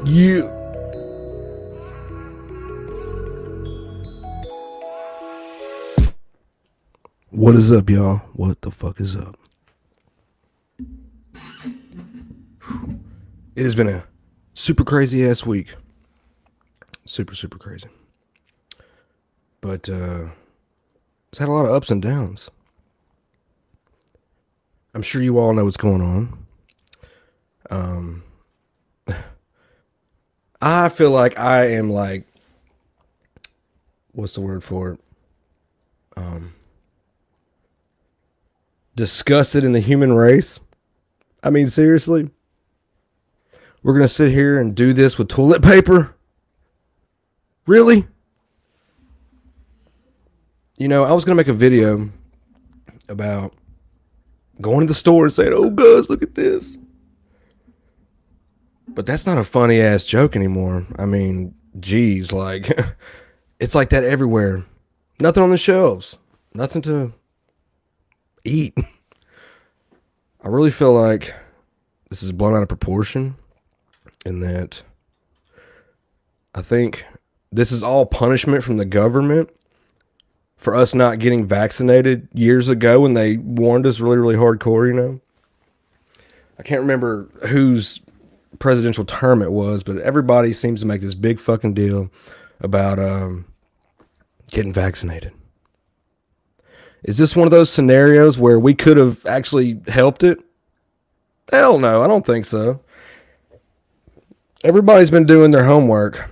You. What is up, y'all? What the fuck is up? It has been a super crazy ass week. Super crazy. But it's had a lot of ups and downs. I'm sure you all know what's going on. I feel like I am like, what's the word for it? Disgusted in the human race. I mean, seriously? We're going to sit here and do this with toilet paper? Really? You know, I was going to make a video about going to the store and saying, oh, guys, look at this. But that's not a funny ass joke anymore. I mean, geez, like, it's like that everywhere. Nothing on the shelves. Nothing to eat. I really feel like this is blown out of proportion, and that I think this is all punishment from the government for us not getting vaccinated years ago when they warned us really hardcore, you know. I can't remember whose presidential term it was, but everybody seems to make this big fucking deal about getting vaccinated. Is this one of those scenarios where we could have actually helped it? Hell no, I don't think so. Everybody's been doing their homework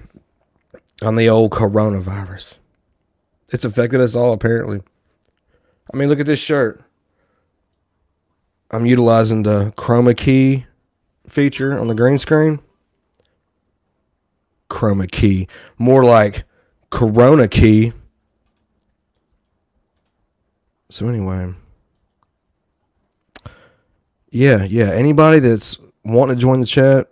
on the old coronavirus. It's affected us all, apparently. I mean, look at this shirt. I'm utilizing the chroma key feature on the green screen. Chroma key. More like Corona key. So anyway, yeah. Anybody that's wanting to join the chat,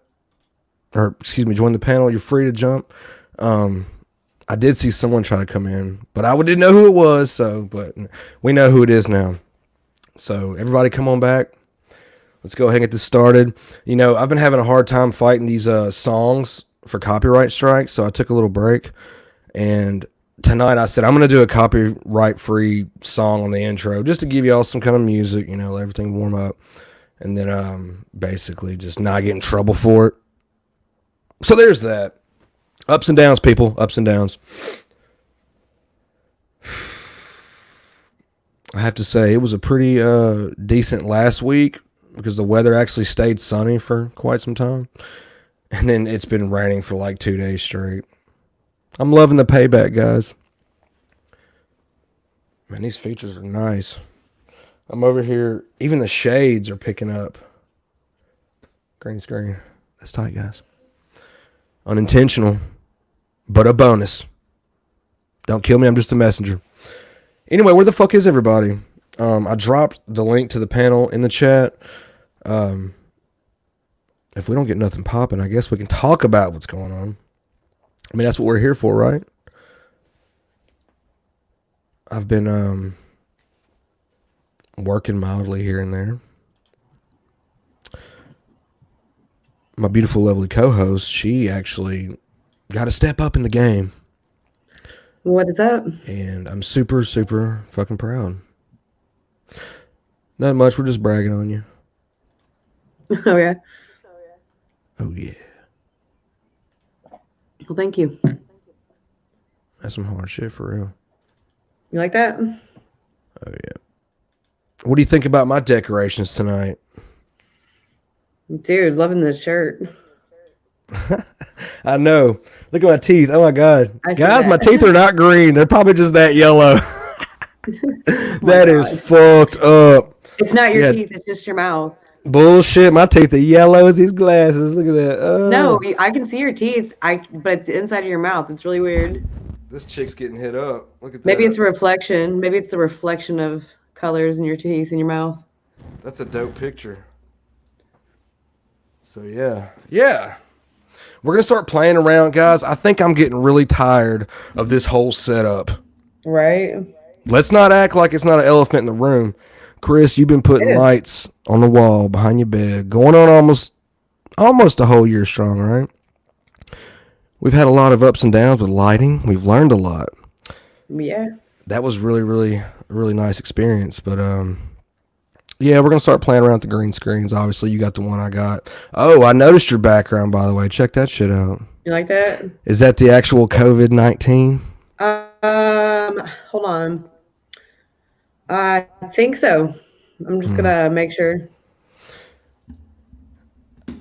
or excuse me, join the panel, you're free to jump. I did see someone try to come in, but I didn't know who it was. So, but we know who it is now. So everybody, come on back. Let's go ahead and get this started. You know, I've been having a hard time fighting these songs for copyright strikes, so I took a little break, and tonight I said I'm going to do a copyright-free song on the intro just to give y'all some kind of music, you know, let everything warm up, and then basically just not get in trouble for it. So there's that. Ups and downs, people. Ups and downs. I have to say, it was a pretty decent last week because the weather actually stayed sunny for quite some time. And then it's been raining for like 2 days straight. I'm loving the payback, guys. Man, these features are nice. I'm over here. Even the shades are picking up. Green screen. That's tight, guys. Unintentional, but a bonus. Don't kill me. I'm just a messenger. Anyway, where the fuck is everybody? I dropped the link to the panel in the chat. If we don't get nothing popping, I guess we can talk about what's going on. I mean, that's what we're here for, right? I've been working mildly here and there. My beautiful, lovely co-host, she actually got to step up in the game. What is up? And I'm super fucking proud. Not much, we're just bragging on you. Oh, yeah. Oh, yeah. Well, thank you. That's some hard shit for real. You like that? Oh, yeah. What do you think about my decorations tonight? Dude, loving this shirt. I know. Look at my teeth. Oh, my God. Guys, my teeth are not green. They're probably just that yellow. That is fucked up. It's not your teeth. It's just your mouth. Bullshit. My teeth are yellow as these glasses. Look at that. No, I can see your teeth. But it's inside of your mouth. It's really weird. This chick's getting hit up. Look at that. Maybe it's a reflection. Maybe it's the reflection of colors in your teeth and your mouth. That's a dope picture. So, yeah. We're going to start playing around, guys. I think I'm getting really tired of this whole setup. Right? Let's not act like it's not an elephant in the room. Chris, you've been putting lights on the wall behind your bed, going on almost a whole year strong, right? we've had a lot of ups and downs with lighting. We've learned a lot. Yeah. That was really a really nice experience. But yeah, we're gonna start playing around with the green screens. Obviously, you got the one I got. Oh, I noticed your background, by the way. Check that shit out. You like that? Is that the actual COVID-19? Hold on. I think so. I'm just gonna make sure.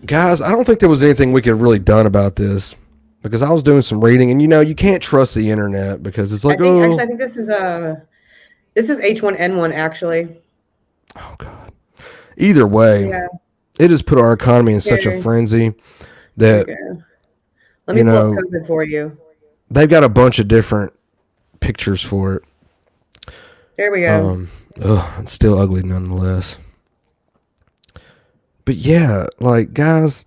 Guys, I don't think there was anything we could have really done about this because I was doing some reading, and you can't trust the internet because it's I like, think actually, I oh, think this is H1N1 actually. oh god. Either way, Yeah. it has put our economy in such a Here. frenzy that Okay. Let you me pull up know COVID for you. they've got a bunch of different pictures for it. There we go. Um, it's still ugly nonetheless. But yeah, like guys,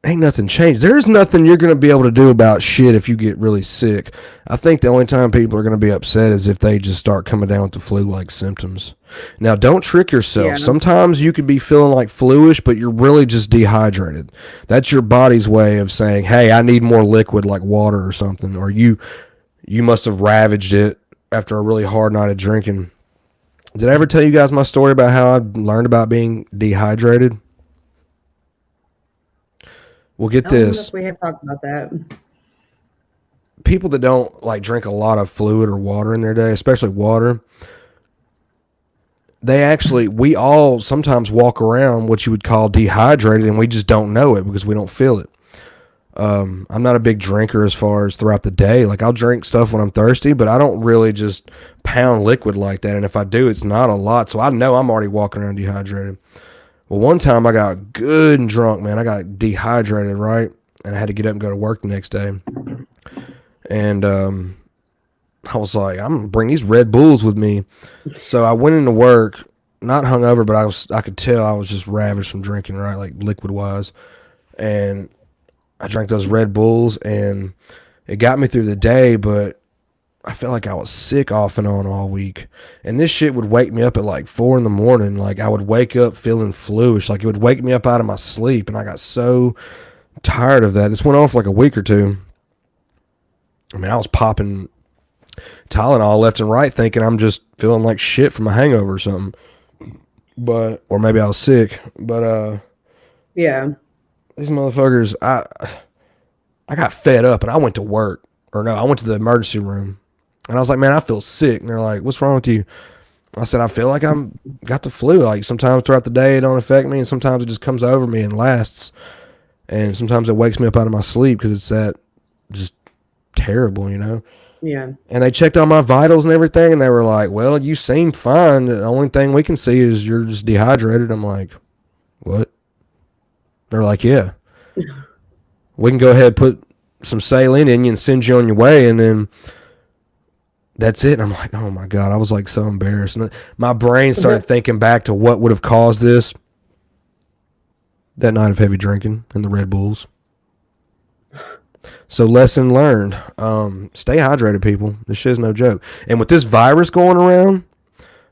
ain't nothing changed. There's nothing you're gonna be able to do about shit if you get really sick. I think the only time people are gonna be upset is if they just start coming down with the flu-like symptoms. Now, don't trick yourself. Yeah. Sometimes you could be feeling like fluish, but you're really just dehydrated. That's your body's way of saying, "Hey, I need more liquid, like water or something," or you must have ravaged it after a really hard night of drinking. Did I ever tell you guys my story about how I learned about being dehydrated? Well, get I don't know this. if we have talked about that. People that don't like drink a lot of fluid or water in their day, especially water, we all sometimes walk around what you would call dehydrated and we just don't know it because we don't feel it. I'm not a big drinker as far as throughout the day. Like I'll drink stuff when I'm thirsty, but I don't really just pound liquid like that. And if I do, it's not a lot. So I know I'm already walking around dehydrated. Well, one time I got good and drunk, man. I got dehydrated, right? And I had to get up and go to work the next day. And I was like, I'm gonna bring these Red Bulls with me. So I went into work, not hungover, but I could tell I was just ravaged from drinking, right, like liquid wise. And I drank those Red Bulls, and it got me through the day. But I felt like I was sick off and on all week, and this shit would wake me up at like 4 a.m. Like I would wake up feeling fluish, like it would wake me up out of my sleep, and I got so tired of that. This went on for like a week or two. I mean, I was popping Tylenol left and right, thinking I'm just feeling like shit from a hangover or something. But or maybe I was sick. But Yeah. these motherfuckers, I got fed up and I went to work. Or no, I went to the emergency room. And I was like, man, I feel sick. And they're like, what's wrong with you? I said, I feel like I'm got the flu. Like sometimes throughout the day it don't affect me, and sometimes it just comes over me and lasts. And sometimes it wakes me up out of my sleep because it's that just terrible. Yeah. And they checked all my vitals and everything, and they were like, well, you seem fine. The only thing we can see is you're just dehydrated. I'm like, what? They're like, yeah. We can go ahead and put some saline in you and send you on your way, and then that's it. And I'm like, oh my God. I was like so embarrassed. And my brain started thinking back to what would have caused this. That night of heavy drinking and the Red Bulls. So lesson learned. Stay hydrated, people. This shit's no joke. And with this virus going around,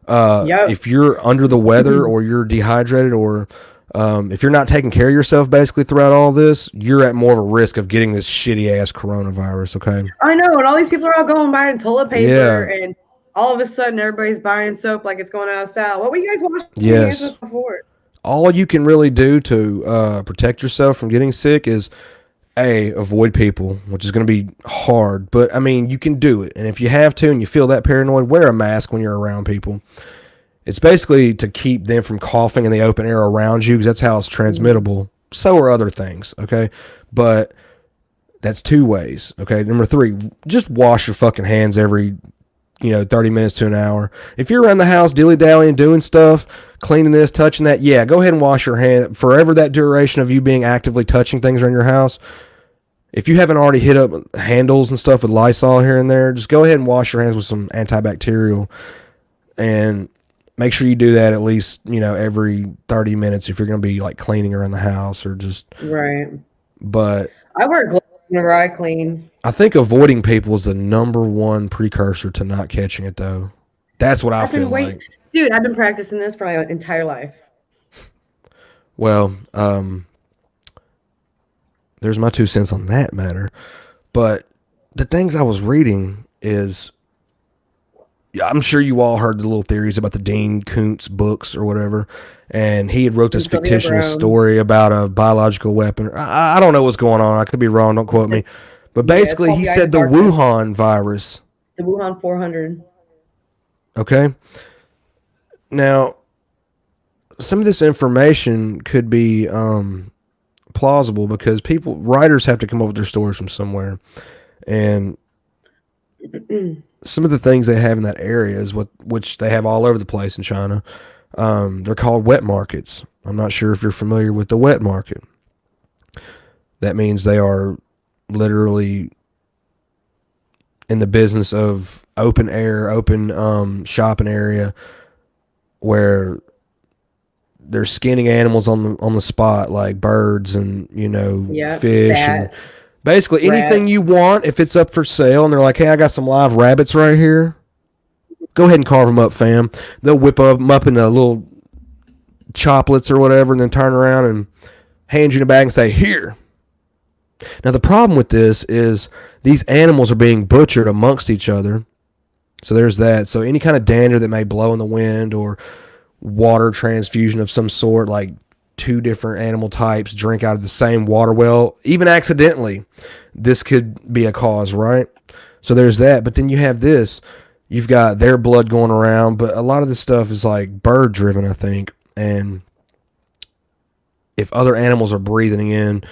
Yep. if you're under the weather or you're dehydrated or if you're not taking care of yourself basically throughout all this, you're at more of a risk of getting this shitty ass coronavirus, okay? I know, and all these people are all going buying toilet paper, Yeah. and all of a sudden everybody's buying soap like it's going out of style. What were you guys washing your hands Yes. with before? All you can really do to protect yourself from getting sick is avoid people, which is going to be hard, but I mean, you can do it. And if you have to and you feel that paranoid, wear a mask when you're around people. It's basically to keep them from coughing in the open air around you because that's how it's transmittable. So are other things, okay? But that's two ways, okay? Number 3, just wash your fucking hands every 30 minutes to an hour. If you're around the house dilly-dallying, doing stuff, cleaning this, touching that, yeah, go ahead and wash your hand. Forever that duration of you being actively touching things around your house, if you haven't already hit up handles and stuff with Lysol here and there, just go ahead and wash your hands with some antibacterial and make sure you do that at least, every 30 minutes if you're going to be like cleaning around the house or just. Right. But I wear gloves whenever I clean. I think avoiding people is the number one precursor to not catching it, though. That's what I feel like. Dude, I've been practicing this for my entire life. Well, There's my 2 cents on that matter. But the things I was reading is, yeah, I'm sure you all heard the little theories about the Dean Koontz books or whatever, and he had wrote this Antonio fictitious Brown. story about a biological weapon. I don't know what's going on. I could be wrong. Don't quote me. It's But yeah, it's basically, called he the Eye said of the Darkness. Wuhan virus. The Wuhan 400. Okay. Now, some of this information could be plausible because writers have to come up with their stories from somewhere, and some of the things they have in that area is which they have all over the place in China. They're called wet markets. I'm not sure if you're familiar with the wet market. That means they are literally in the business of open air, open shopping area where they're skinning animals on the spot, like birds and Yep. fish and Bats, basically anything rats. you want. If it's up for sale and they're like, hey, I got some live rabbits right here, go ahead and carve them up, fam. They'll whip them up into little choplets or whatever, and then turn around and hand you in a bag and say, here. Now, the problem with this is these animals are being butchered amongst each other. So there's that. So any kind of dander that may blow in the wind or water transfusion of some sort, like two different animal types drink out of the same water well, even accidentally, this could be a cause, right? So there's that. But then you have this. You've got their blood going around, but a lot of this stuff is like bird driven, I think. And if other animals are breathing in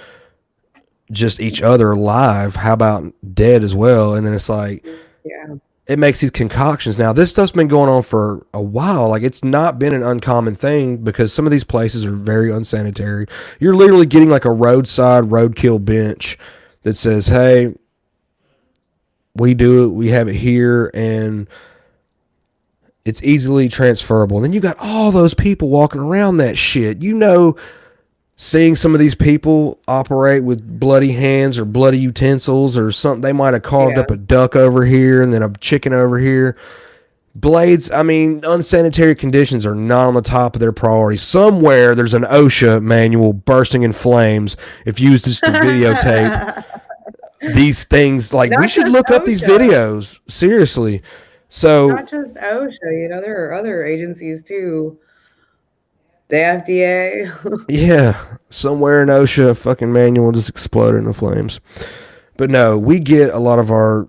just each other alive, how about dead as well? And then it's like, Yeah. it makes these concoctions. Now, this stuff's been going on for a while. Like, it's not been an uncommon thing because some of these places are very unsanitary. You're literally getting like a roadside roadkill bench that says, hey, we have it here, and it's easily transferable. And then you got all those people walking around that shit. Seeing some of these people operate with bloody hands or bloody utensils or something. They might have carved Yeah. up a duck over here and then a chicken over here. Blades, I mean, unsanitary conditions are not on the top of their priorities. Somewhere there's an OSHA manual bursting in flames if used just to videotape these things. Like, we Not should just look up these OSHA. videos. Seriously. So, Not just OSHA. There are other agencies too. The FDA. yeah, somewhere in OSHA, a fucking manual just exploded into flames. But no, we get a lot of our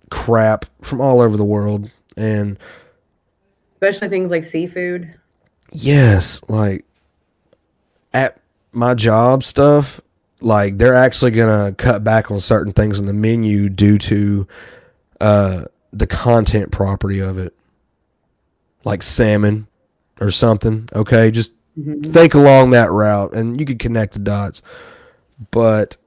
crap from all over the world. And Especially things like seafood. yes, like at my job stuff, like they're actually going to cut back on certain things on the menu due to the content property of it, like salmon or something. Okay, just Hmm. think along that route and you could connect the dots. But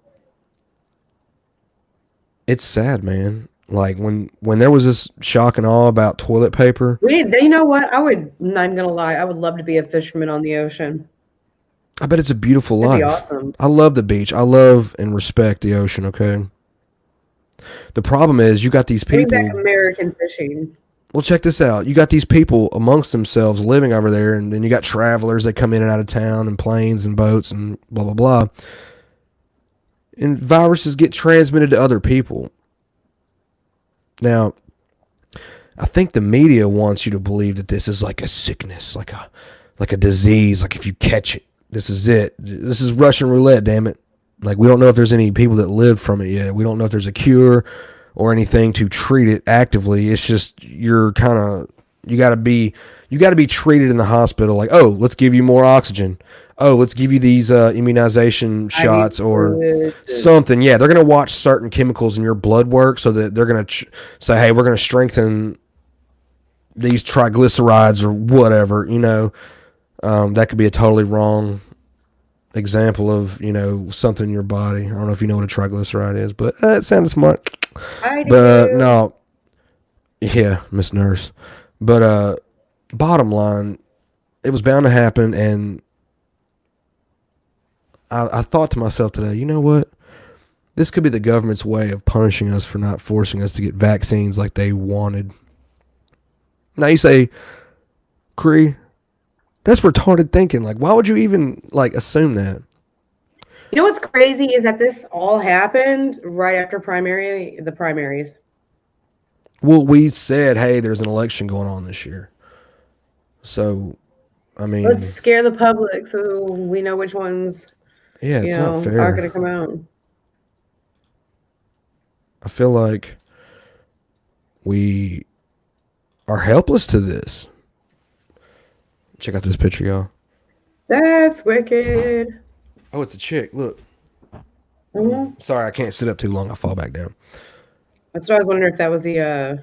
it's sad, man. Like when there was this shock and awe about toilet paper, You know what? I'm not even gonna lie. I would love to be a fisherman on the ocean. I bet it's a beautiful That'd be life. awesome. I love the beach. I love and respect the ocean, okay? The problem is you got these Bring back people. American fishing. Well, check this out. You got these people amongst themselves living over there, and then you got travelers that come in and out of town and planes and boats and blah, blah, blah. And viruses get transmitted to other people. Now, I think the media wants you to believe that this is like a sickness, like a disease. Like if you catch it, this is it. This is Russian roulette, damn it. Like we don't know if there's any people that lived from it yet. We don't know if there's a cure or anything to treat it actively. It's just you got to be treated in the hospital. Like, oh, let's give you more oxygen. Oh, let's give you these immunization IV shots or fluids. something. Yeah, they're gonna watch certain chemicals in your blood work so that they're gonna say, hey, we're gonna strengthen these triglycerides or whatever. That could be a totally wrong example of something in your body. I don't know if you know what a triglyceride is, but it sounded smart. I But do. no, yeah, Miss Nurse. But bottom line, it was bound to happen, and I thought to myself today, you know what? This could be the government's way of punishing us for not forcing us to get vaccines like they wanted. Now you say, Cree, that's retarded thinking. Like, why would you even like assume that? You know what's crazy is that this all happened right after the primaries. Well, we said, hey, there's an election going on this year. So, I Let's mean, scare the public so we know which ones, yeah, it's not aren't fair. going to come out. I feel like we are helpless to this. Check out this picture, y'all. That's wicked. Oh, it's a chick. Look. Hmm. Sorry, I can't sit up too long. I fall back down. That's what I was wondering if that was the. It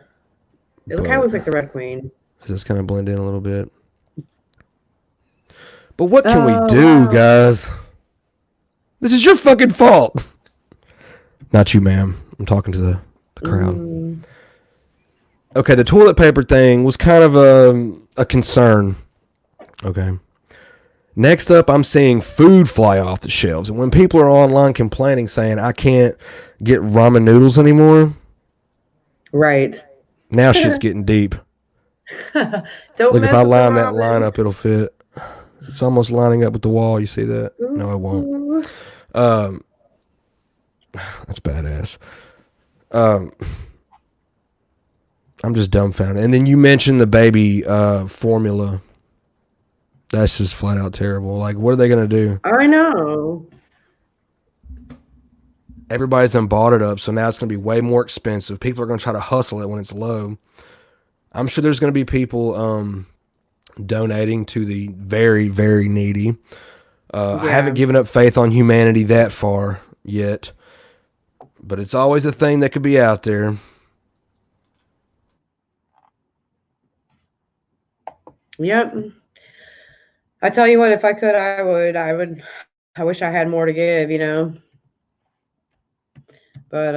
kind of But looks like the Red Queen. does this kind of blend in a little bit? But what can we Oh do, wow. guys? This is your fucking fault. Not you, ma'am. I'm talking to the crowd. Mm, Okay, the toilet paper thing was kind of a concern. Okay. Next up, I'm seeing food fly off the shelves. And when people are online complaining, saying, I can't get ramen noodles anymore, right. now shit's getting deep. Don't Look, if I mess with the line that line ramen. up, it'll fit. It's almost lining up with the wall. You see that? No, it won't. Ooh. Um, that's badass. Um, I'm just dumbfounded. And then you mentioned the baby formula. That's just flat out terrible. Like, what are they gonna do? I know. Everybody's done bought it up, so now it's gonna be way more expensive. People are gonna try to hustle it when it's low. I'm sure there's gonna be people donating to the very, very needy. I Yeah. haven't given up faith on humanity that far yet, but it's always a thing that could be out there. Yep. I tell you what, if I could, I would. I would. I wish I had more to give. But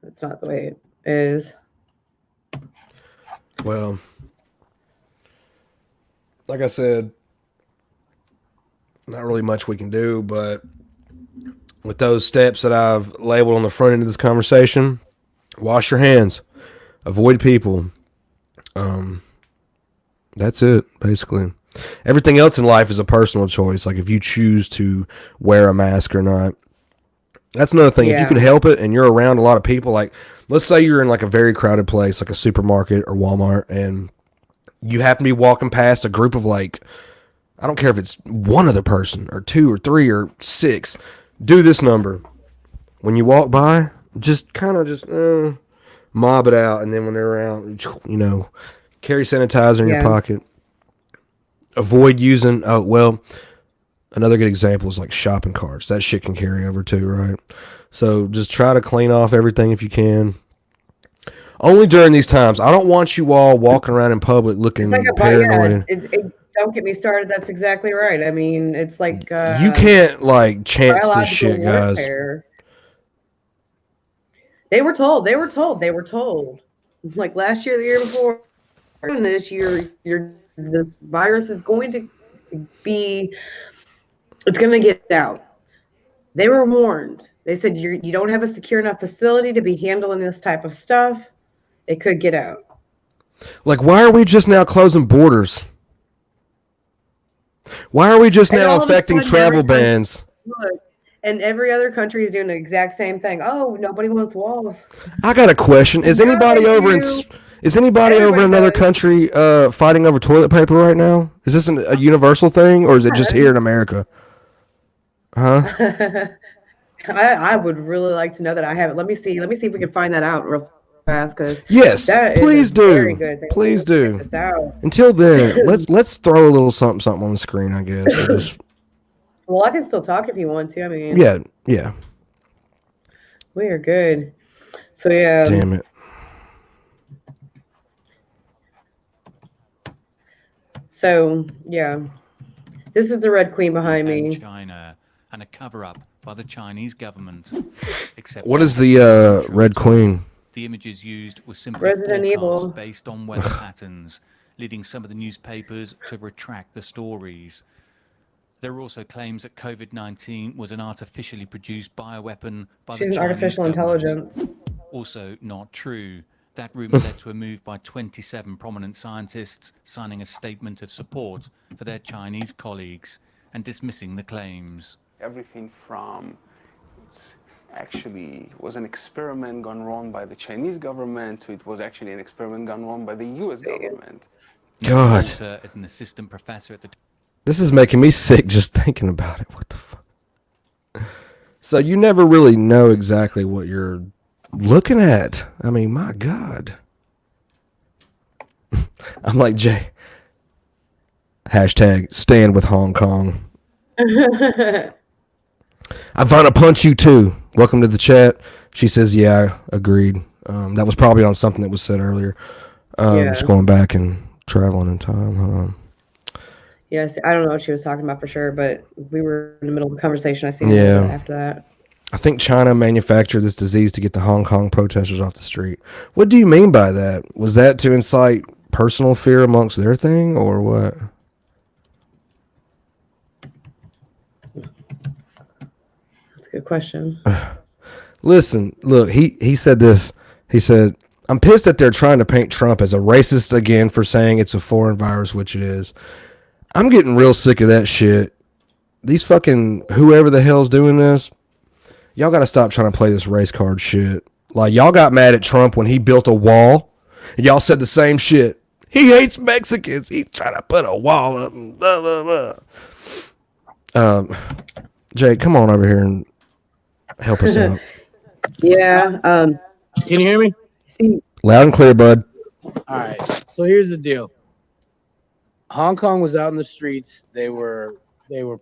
it's not the way it is. Well, like I said, not really much we can do, but with those steps that I've labeled on the front end of this conversation, wash your hands, avoid people. Um, that's it, basically. Everything else in life is a personal choice. Like if you choose to wear a mask or not. That's another thing. If you can Yeah. help it and you're around a lot of people, like let's say you're in like a very crowded place, like a supermarket or Walmart, and you happen to be walking past a group of like, I don't care if it's one other person or two or three or six, do this number. When you walk by, just kind of just mob it out. And then when they're around, carry sanitizer in your Yeah. pocket. Avoid using, oh, well, another good example is like shopping carts. That shit can carry over too, right? So just try to clean off everything if you can. Only during these times. I don't want you all walking around in public It's like looking yeah. paranoid. Don't get me started. That's exactly right. I mean, it's like You can't like chance this biological shit, guys. warfare. They were told. They were told. They were told. Like last year, the year before, and this year, this virus is going to be. It's going to get out. They were warned. They said you don't have a secure enough facility to be handling this type of stuff. It could get out. Like, why are we just now closing borders? Why are we just And now all of a affecting sudden, every travel country, bans? look, and every other country is doing the exact same thing. Oh, nobody wants walls. I got a question. Yeah, they do. Is anybody over in Everybody another does. country fighting over toilet paper right now? Is this a universal thing or is it just here in America? Huh? I would really like to know that. I haven't. Let me see. Let me see if we can find that out real fast because Yes, that is a please very do. good thing. We Please need to check do. this out. Until then, let's throw a little something on the screen, I guess. Or just Well, I can still talk if you want to. I mean, yeah, yeah. we are good. So yeah. Damn it. So yeah, this is the Red Queen behind And me. China, and a cover-up by the Chinese government. Except What that is the isn't true Red at all. Queen? The images used were simply Resident forecasts Evil. based on weather patterns, leading some of the newspapers to retract the stories. There are also claims that COVID-19 was an artificially produced bioweapon by the She's an Chinese artificial government. intelligence. Also not true. That rumour led to a move by 27 prominent scientists signing a statement of support for their Chinese colleagues and dismissing the claims. everything from it's actually was an experiment gone wrong by the Chinese government to it was actually an experiment gone wrong by the US government. God, Walter is an assistant professor at the this is making me sick just thinking about it. What the fuck? So you never really know exactly what you're looking at. I mean, my God. I'm like, Jay. Hashtag stand with Hong Kong. I want to punch you too. Welcome to the chat. She says, yeah, agreed. That was probably on something that was said earlier. Yeah. Just going back and traveling in time. Hold on. Yes, I don't know what she was talking about for sure, but we were in the middle of a conversation. I seen Yeah. it after that. I think China manufactured this disease to get the Hong Kong protesters off the street. What do you mean by that? Was that to incite personal fear amongst their thing, or what? That's a good question. Listen, look, he said this. He said, I'm pissed that they're trying to paint Trump as a racist again for saying it's a foreign virus, which it is. I'm getting real sick of that shit. These fucking whoever the hell's doing this, y'all got to stop trying to play this race card shit. Like, y'all got mad at Trump when he built a wall, and y'all said the same shit. He hates Mexicans. He's trying to put a wall up and blah, blah, blah. Jay, come on over here and help us out. Yeah. Can you hear me? See, Loud and clear, bud. All right. So here's the deal. Hong Kong was out in the streets. They were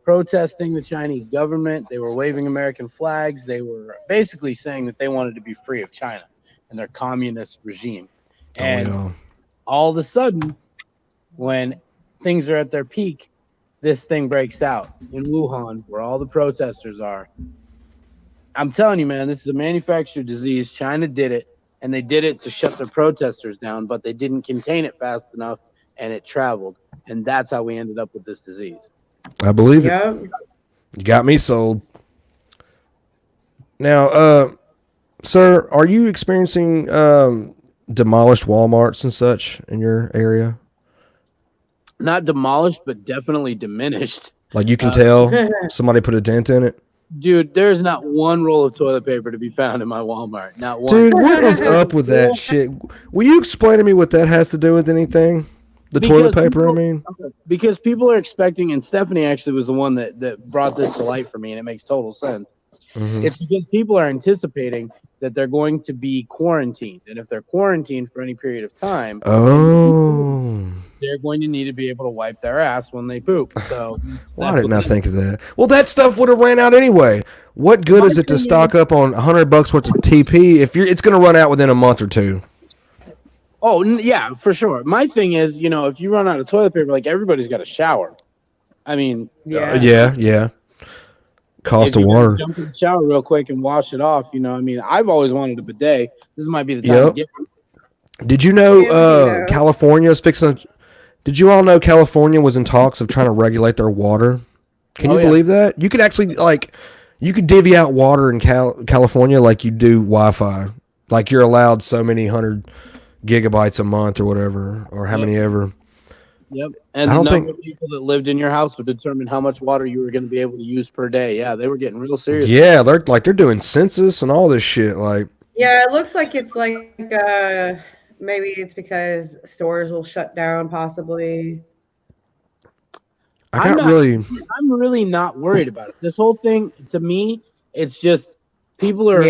protesting the Chinese government. They were waving American flags. They were basically saying that they wanted to be free of China and their communist regime. And all of a sudden, when things are at their peak, this thing breaks out in Wuhan, where all the protesters are. I'm telling you, man, this is a manufactured disease. China did it, and they did it to shut their protesters down, but they didn't contain it fast enough, and it traveled. And that's how we ended up with this disease. I believe it. yeah. You got me sold. Now, sir, are you experiencing demolished Walmarts and such in your area? Not demolished, but definitely diminished. Like you can tell somebody put a dent in it? Dude, there's not one roll of toilet paper to be found in my Walmart. Not one. Dude, what is up with that shit? Will you explain to me what that has to do with anything? The toilet paper, I mean? Because people are expecting, and Stephanie actually was the one that brought this to light for me, and it makes total sense. Mm-hmm. It's because people are anticipating that they're going to be quarantined. And if they're quarantined for any period of time, they're going to need to be able to wipe their ass when they poop. So why didn't I think of that? Well, that stuff would have ran out anyway. What good is it to stock up on $100 worth of TP if it's going to run out within a month or two? Oh, yeah, for sure. My thing is, if you run out of toilet paper, like everybody's got a shower. I mean, yeah. Cost of water. Jump in the shower real quick and wash it off. I mean, I've always wanted a bidet. This might be the time to get one. Did you know California's fixing? Did you all know California was in talks of trying to regulate their water? Can you believe that? You could actually you could divvy out water in California like you do Wi-Fi. Like you're allowed so many 100 gigabytes a month or whatever, or how many ever. Yep. And the number of people that lived in your house would determine how much water you were going to be able to use per day. Yeah, they were getting real serious. Yeah, they're doing census and all this shit. Like, yeah, it looks like it's like maybe it's because stores will shut down, possibly. I'm really not worried about it. This whole thing, to me, it's just people are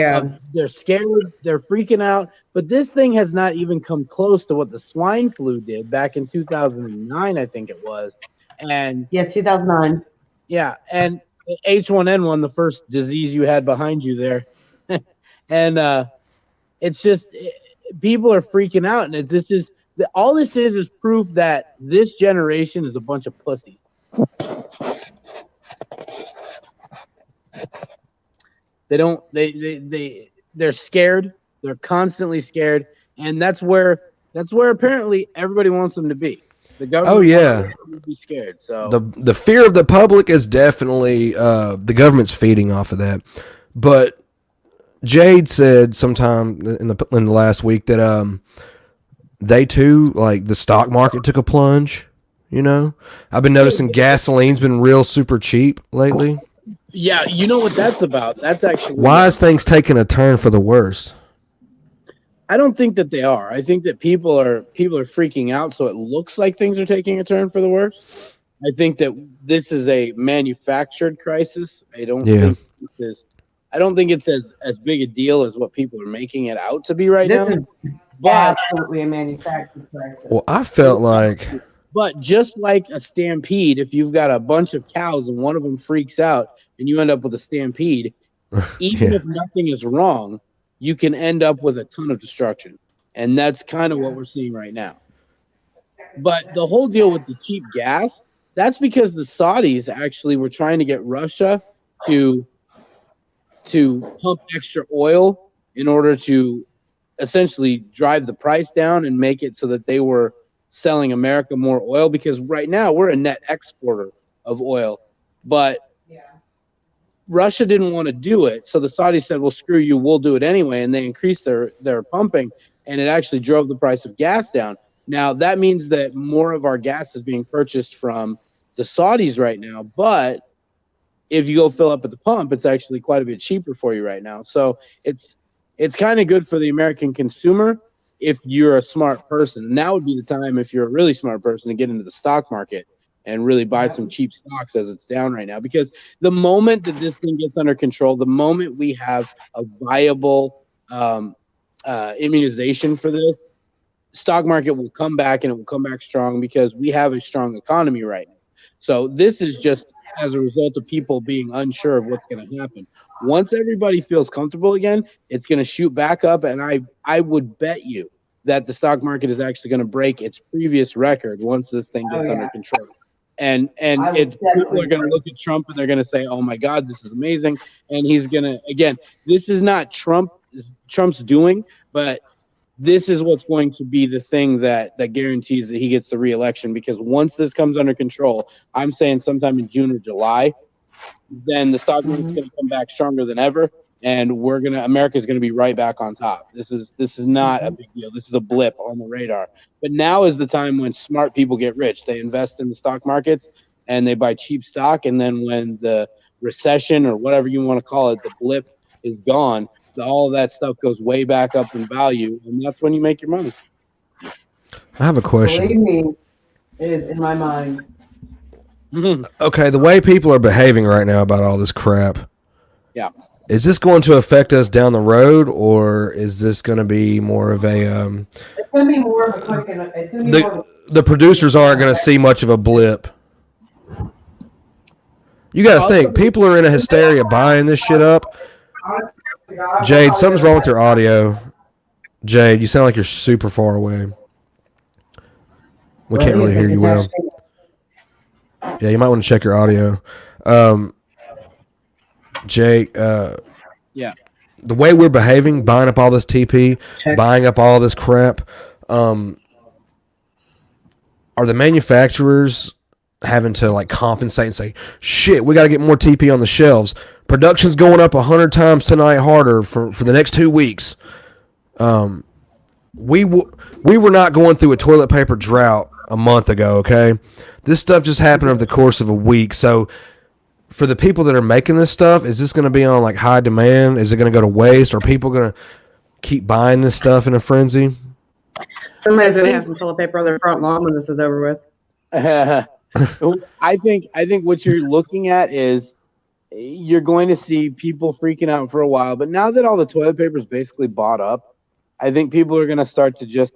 they're scared, they're freaking out. But this thing has not even come close to what the swine flu did back in 2009, I think it was. And 2009. Yeah, and H1N1, the first disease you had behind you there, and it's just people are freaking out, and all this is proof that this generation is a bunch of pussies. They're scared. They're constantly scared, and that's where apparently everybody wants them to be. The government wants them to be scared. So the fear of the public is definitely the government's feeding off of that. But Jade said sometime in the last week that they too, like, the stock market took a plunge. I've been noticing gasoline's been real super cheap lately. Yeah, you know what that's about? That's actually Why is things taking a turn for the worse? I don't think that they are. I think that people are freaking out, so it looks like things are taking a turn for the worse. I think that this is a manufactured crisis. I don't Yeah. think this is. I don't think it's as big a deal as what people are making it out to be right This now. is But absolutely a manufactured crisis. Well, I felt like but just like a stampede, if you've got a bunch of cows and one of them freaks out and you end up with a stampede, even yeah. if nothing is wrong, you can end up with a ton of destruction. And that's kind of what we're seeing right now. But the whole deal with the cheap gas, that's because the Saudis actually were trying to get Russia to pump extra oil in order to essentially drive the price down and make it so that they were selling America more oil, because right now we're a net exporter of oil. But Russia didn't want to do it, so the Saudis said, well, screw you, we'll do it anyway, and they increased their pumping, and it actually drove the price of gas down. Now, that means that more of our gas is being purchased from the Saudis right now, but if you go fill up at the pump, it's actually quite a bit cheaper for you right now. So it's kind of good for the American consumer if you're a smart person. Now would be the time, if you're a really smart person, to get into the stock market and really buy some cheap stocks as it's down right now. Because the moment that this thing gets under control, the moment we have a viable immunization for this, stock market will come back, and it will come back strong because we have a strong economy right now. So this is just as a result of people being unsure of what's going to happen. Once everybody feels comfortable again, it's going to shoot back up, and I would bet you that the stock market is actually going to break its previous record once this thing gets under control. And people are going to look at Trump and they're going to say, "Oh my God, this is amazing!" And he's going to, again, this is not Trump's doing, but this is what's going to be the thing that guarantees that he gets the reelection. Because once this comes under control, I'm saying sometime in June or July, then the stock market's going to come back stronger than ever, and America's going to be right back on top. This is not a big deal. This is a blip on the radar. But now is the time when smart people get rich. They invest in the stock markets and they buy cheap stock, and then when the recession, or whatever you want to call it, the blip is gone, all of that stuff goes way back up in value, and that's when you make your money. I have a question. Believe me, it is in my mind. Okay, the way people are behaving right now about all this crap. Yeah. Is this going to affect us down the road, or is this going to be more of a? It's going to be more of a quick. It's going to be more of a, the producers aren't going to see much of a blip. You got to think, people are in a hysteria buying this shit up. Jade, something's wrong with your audio. Jade, you sound like you're super far away. We can't really hear you well. Yeah, you might want to check your audio. Jade, yeah. The way we're behaving, buying up all this TP, buying up all this crap, are the manufacturers having to like compensate and say, shit, we got to get more TP on the shelves. Production's going up 100 times tonight harder for the next 2 weeks. We were not going through a toilet paper drought a month ago, okay? This stuff just happened over the course of a week. So for the people that are making this stuff, is this going to be on like high demand? Is it going to go to waste? Are people going to keep buying this stuff in a frenzy? Somebody's going to have some toilet paper on their front lawn when this is over with. I think what you're looking at is you're going to see people freaking out for a while, but now that all the toilet paper is basically bought up, I think people are going to start to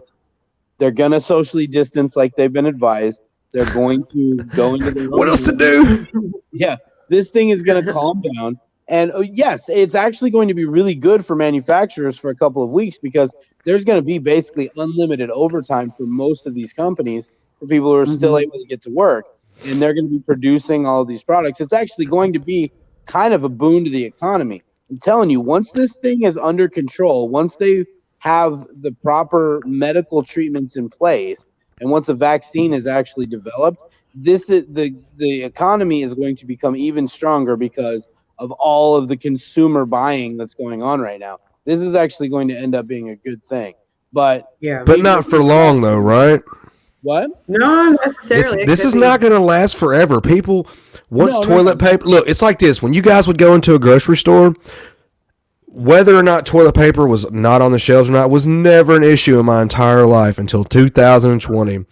they're going to socially distance like they've been advised. They're going to go into their what else to do? Yeah, this thing is going to calm down. And yes, it's actually going to be really good for manufacturers for a couple of weeks, because there's going to be basically unlimited overtime for most of these companies, for people who are still able to get to work, and they're going to be producing all of these products. It's actually going to be kind of a boon to the economy. I'm telling you, once this thing is under control, once they have the proper medical treatments in place, and once a vaccine is actually developed, the economy is going to become even stronger because of all of the consumer buying that's going on right now. This is actually going to end up being a good thing. But not for long though, right? What? No, not necessarily. This is not going to last forever. People, once No. toilet paper, look, it's like this. When you guys would go into a grocery store, whether or not toilet paper was not on the shelves or not was never an issue in my entire life until 2020.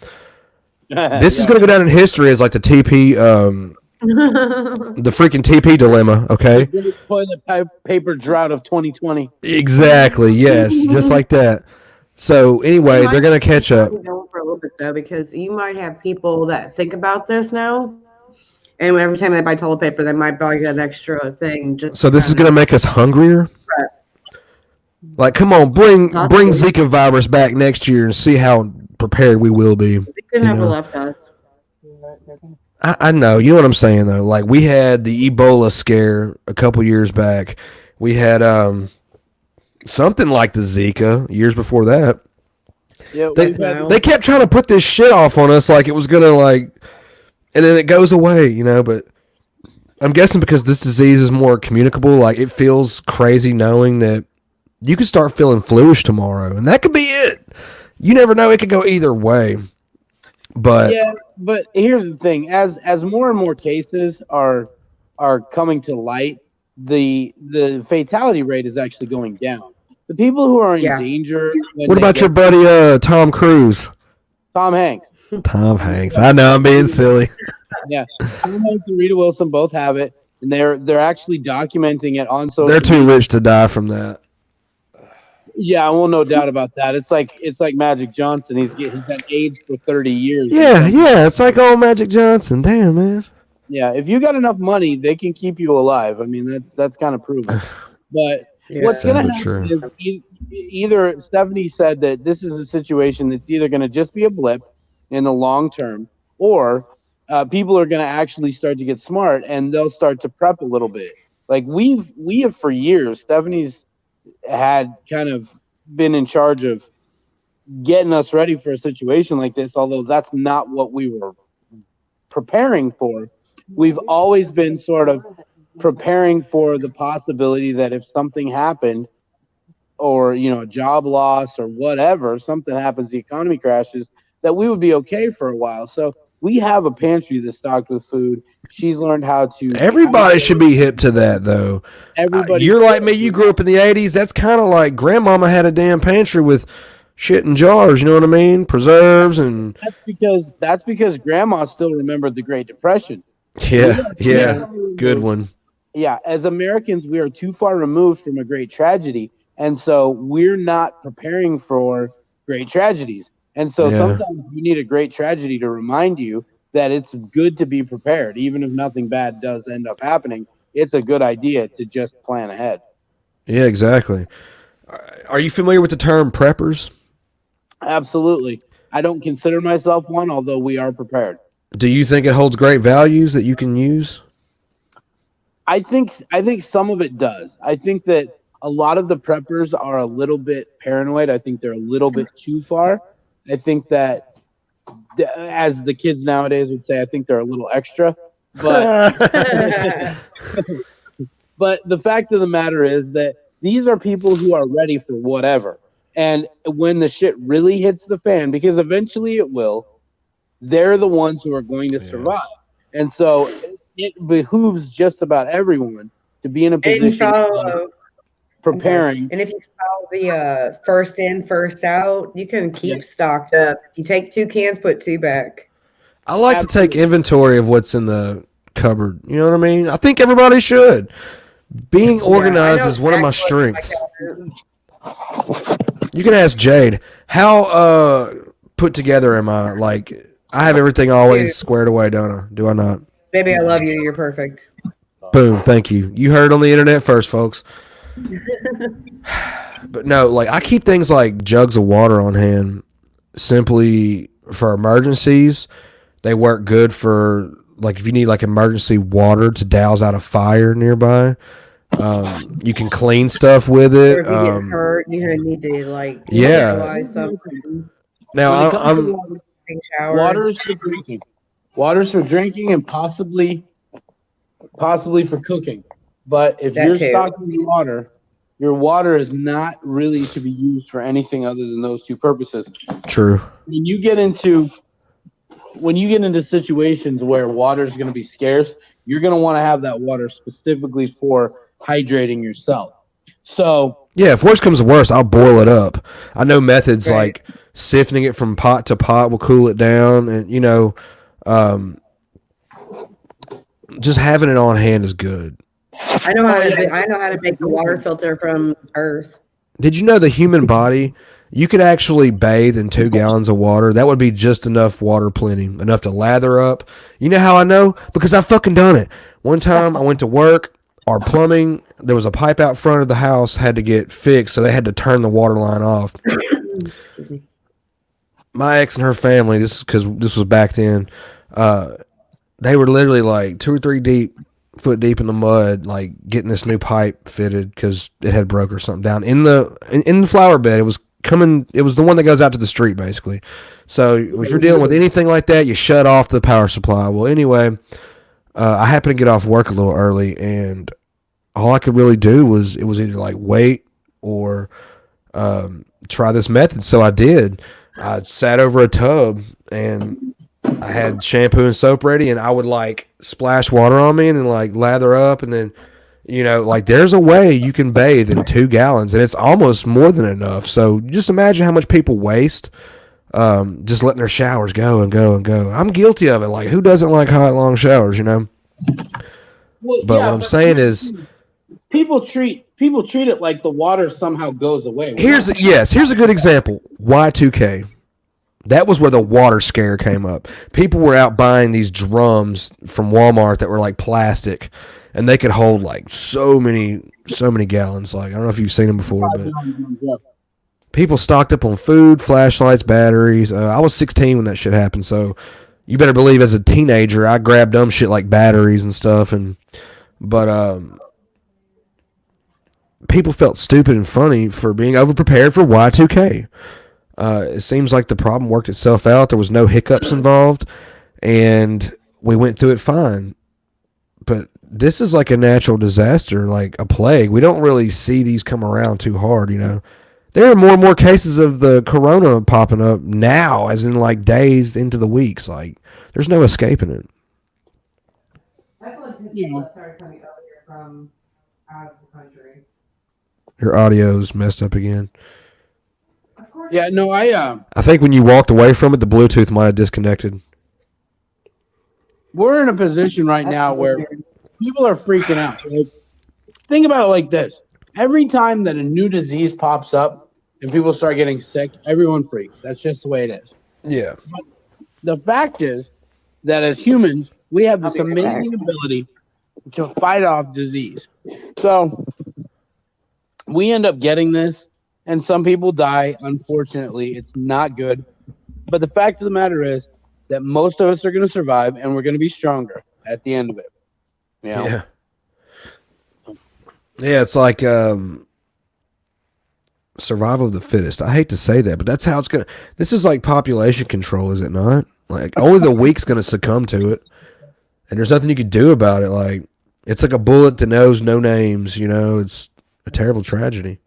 This is going to go down in history as like the TP, the freaking TP dilemma. Okay, The great toilet paper drought of 2020. exactly. Yes, just like that. So anyway, they're going to catch up. Going for a little bit though, because you might have people that think about this now, and every time they buy toilet paper, they might buy an extra thing. Just So this is going to make us hungrier. Like, come on, bring Zika virus back next year and see how prepared we will be. They could never left us. I know, you know what I'm saying though. Like we had the Ebola scare a couple years back. We had something like the Zika years before that. Yeah, They kept trying to put this shit off on us like it was gonna and then it goes away, you know. But I'm guessing because this disease is more communicable, like it feels crazy knowing that you could start feeling fluish tomorrow, and that could be it. You never know; it could go either way. But yeah, but here's the thing: as more and more cases are coming to light, the fatality rate is actually going down. The people who are in danger. What about your buddy Tom Cruise? Tom Hanks. Tom Hanks. I know I'm being silly. Yeah, Tom Hanks and Rita Wilson both have it, and they're actually documenting it on social. They're too rich to die from that. Yeah, well, no doubt about that. It's like Magic Johnson. He's had AIDS for 30 years. Yeah. It's like old Magic Johnson. Damn, man. Yeah, if you got enough money, they can keep you alive. I mean, that's kind of proven. But what's going to happen is either Stephanie said that this is a situation that's either going to just be a blip in the long term, or people are going to actually start to get smart and they'll start to prep a little bit. Like we have for years, Stephanie's had kind of been in charge of getting us ready for a situation like this, although that's not what we were preparing for. We've always been sort of preparing for the possibility that if something happened, or a job loss or whatever, something happens, the economy crashes, that we would be okay for a while. So we have a pantry that's stocked with food. She's learned how to. Everybody should be hip to that, though. You're like me. You grew up in the '80s. That's kind of like Grandmama had a damn pantry with shit in jars. You know what I mean? Preserves and. That's because Grandma still remembered the Great Depression. Yeah. Good one. Yeah, as Americans, we are too far removed from a great tragedy, and so we're not preparing for great tragedies. And so sometimes you need a great tragedy to remind you that it's good to be prepared. Even if nothing bad does end up happening, it's a good idea to just plan ahead. Yeah, exactly. Are you familiar with the term preppers? Absolutely. I don't consider myself one, although we are prepared. Do you think it holds great values that you can use? I think some of it does. I think that a lot of the preppers are a little bit paranoid. I think they're a little bit too far. I think that, as the kids nowadays would say, I think they're a little extra. But but the fact of the matter is that these are people who are ready for whatever. And when the shit really hits the fan, because eventually it will, they're the ones who are going to survive. And so it behooves just about everyone to be in a position of preparing. And if you follow the first in, first out, you can keep stocked up. If you take 2 cans, put 2 back. I like to take inventory of what's in the cupboard. You know what I mean? I think everybody should. Being organized is one of my strengths. You can ask Jade. How put together am I? Like, I have everything always squared away, don't I? Do I not? Baby, I love you. You're perfect. Boom. Thank you. You heard it on the internet first, folks. But no, like I keep things like jugs of water on hand simply for emergencies. They work good for like if you need like emergency water to douse out a fire nearby. You can clean stuff with it. Or if you get hurt, you're gonna need to like something. Now water is for drinking. Water's for drinking and possibly for cooking. But if you're stocking water, your water is not really to be used for anything other than those 2 purposes. True. When you get into when you get into situations where water is going to be scarce, you're going to want to have that water specifically for hydrating yourself. So Yeah, if worse comes to worse, I'll boil it up. I know methods Right. like sifting it from pot to pot will cool it down, and um, just having it on hand is good. I know how to. I know how to make the water filter from Earth. Did you know the human body, you could actually bathe in 2 gallons of water? That would be just enough water, plenty, enough to lather up. You know how I know? Because I fucking done it. One time I went to work, our plumbing, there was a pipe out front of the house, had to get fixed, so they had to turn the water line off. Excuse me. My ex and her family, this is because this was back then, they were literally like 2 or 3 foot deep in the mud, like getting this new pipe fitted because it had broke or something down in the flower bed. It was coming. It was the one that goes out to the street, basically. So if you're dealing with anything like that, you shut off the power supply. Well, anyway, I happened to get off work a little early, and all I could really do was either like wait or try this method. So I did. I sat over a tub and I had shampoo and soap ready, and I would like splash water on me and then like lather up, and then like there's a way you can bathe in 2 gallons, and it's almost more than enough. So just imagine how much people waste just letting their showers go and go and go. I'm guilty of it. Like, who doesn't like hot long showers? Well, But what I'm saying is, people treat it like the water somehow goes away. here's a good example. Y2K. That was where the water scare came up. People were out buying these drums from Walmart that were like plastic, and they could hold like so many gallons. Like, I don't know if you've seen them before, but people stocked up on food, flashlights, batteries. I was 16 when that shit happened, so you better believe as a teenager I grabbed dumb shit like batteries and stuff. But people felt stupid and funny for being overprepared for Y2K. It seems like the problem worked itself out. There was no hiccups involved, and we went through it fine. But this is like a natural disaster, like a plague. We don't really see these come around too hard, There are more and more cases of the corona popping up now, as in like days into the weeks. Like, there's no escaping it. That's when people started coming over here from out of the country. Your audio's messed up again. Of course. Yeah, no, I think when you walked away from it, the Bluetooth might have disconnected. we're in a position right now where people are freaking out. Like, think about it like this. Every time that a new disease pops up and people start getting sick, everyone freaks. That's just the way it is. Yeah. The fact is that as humans, we have this amazing ability to fight off disease. So we end up getting this, and some people die. Unfortunately, it's not good. But the fact of the matter is that most of us are going to survive, and we're going to be stronger at the end of it. Yeah. Yeah, it's like survival of the fittest. I hate to say that, but that's how it's gonna. This is like population control, is it not? Like, only the weak's gonna succumb to it, and there's nothing you can do about it. Like, it's like a bullet that knows no names. It's a terrible tragedy.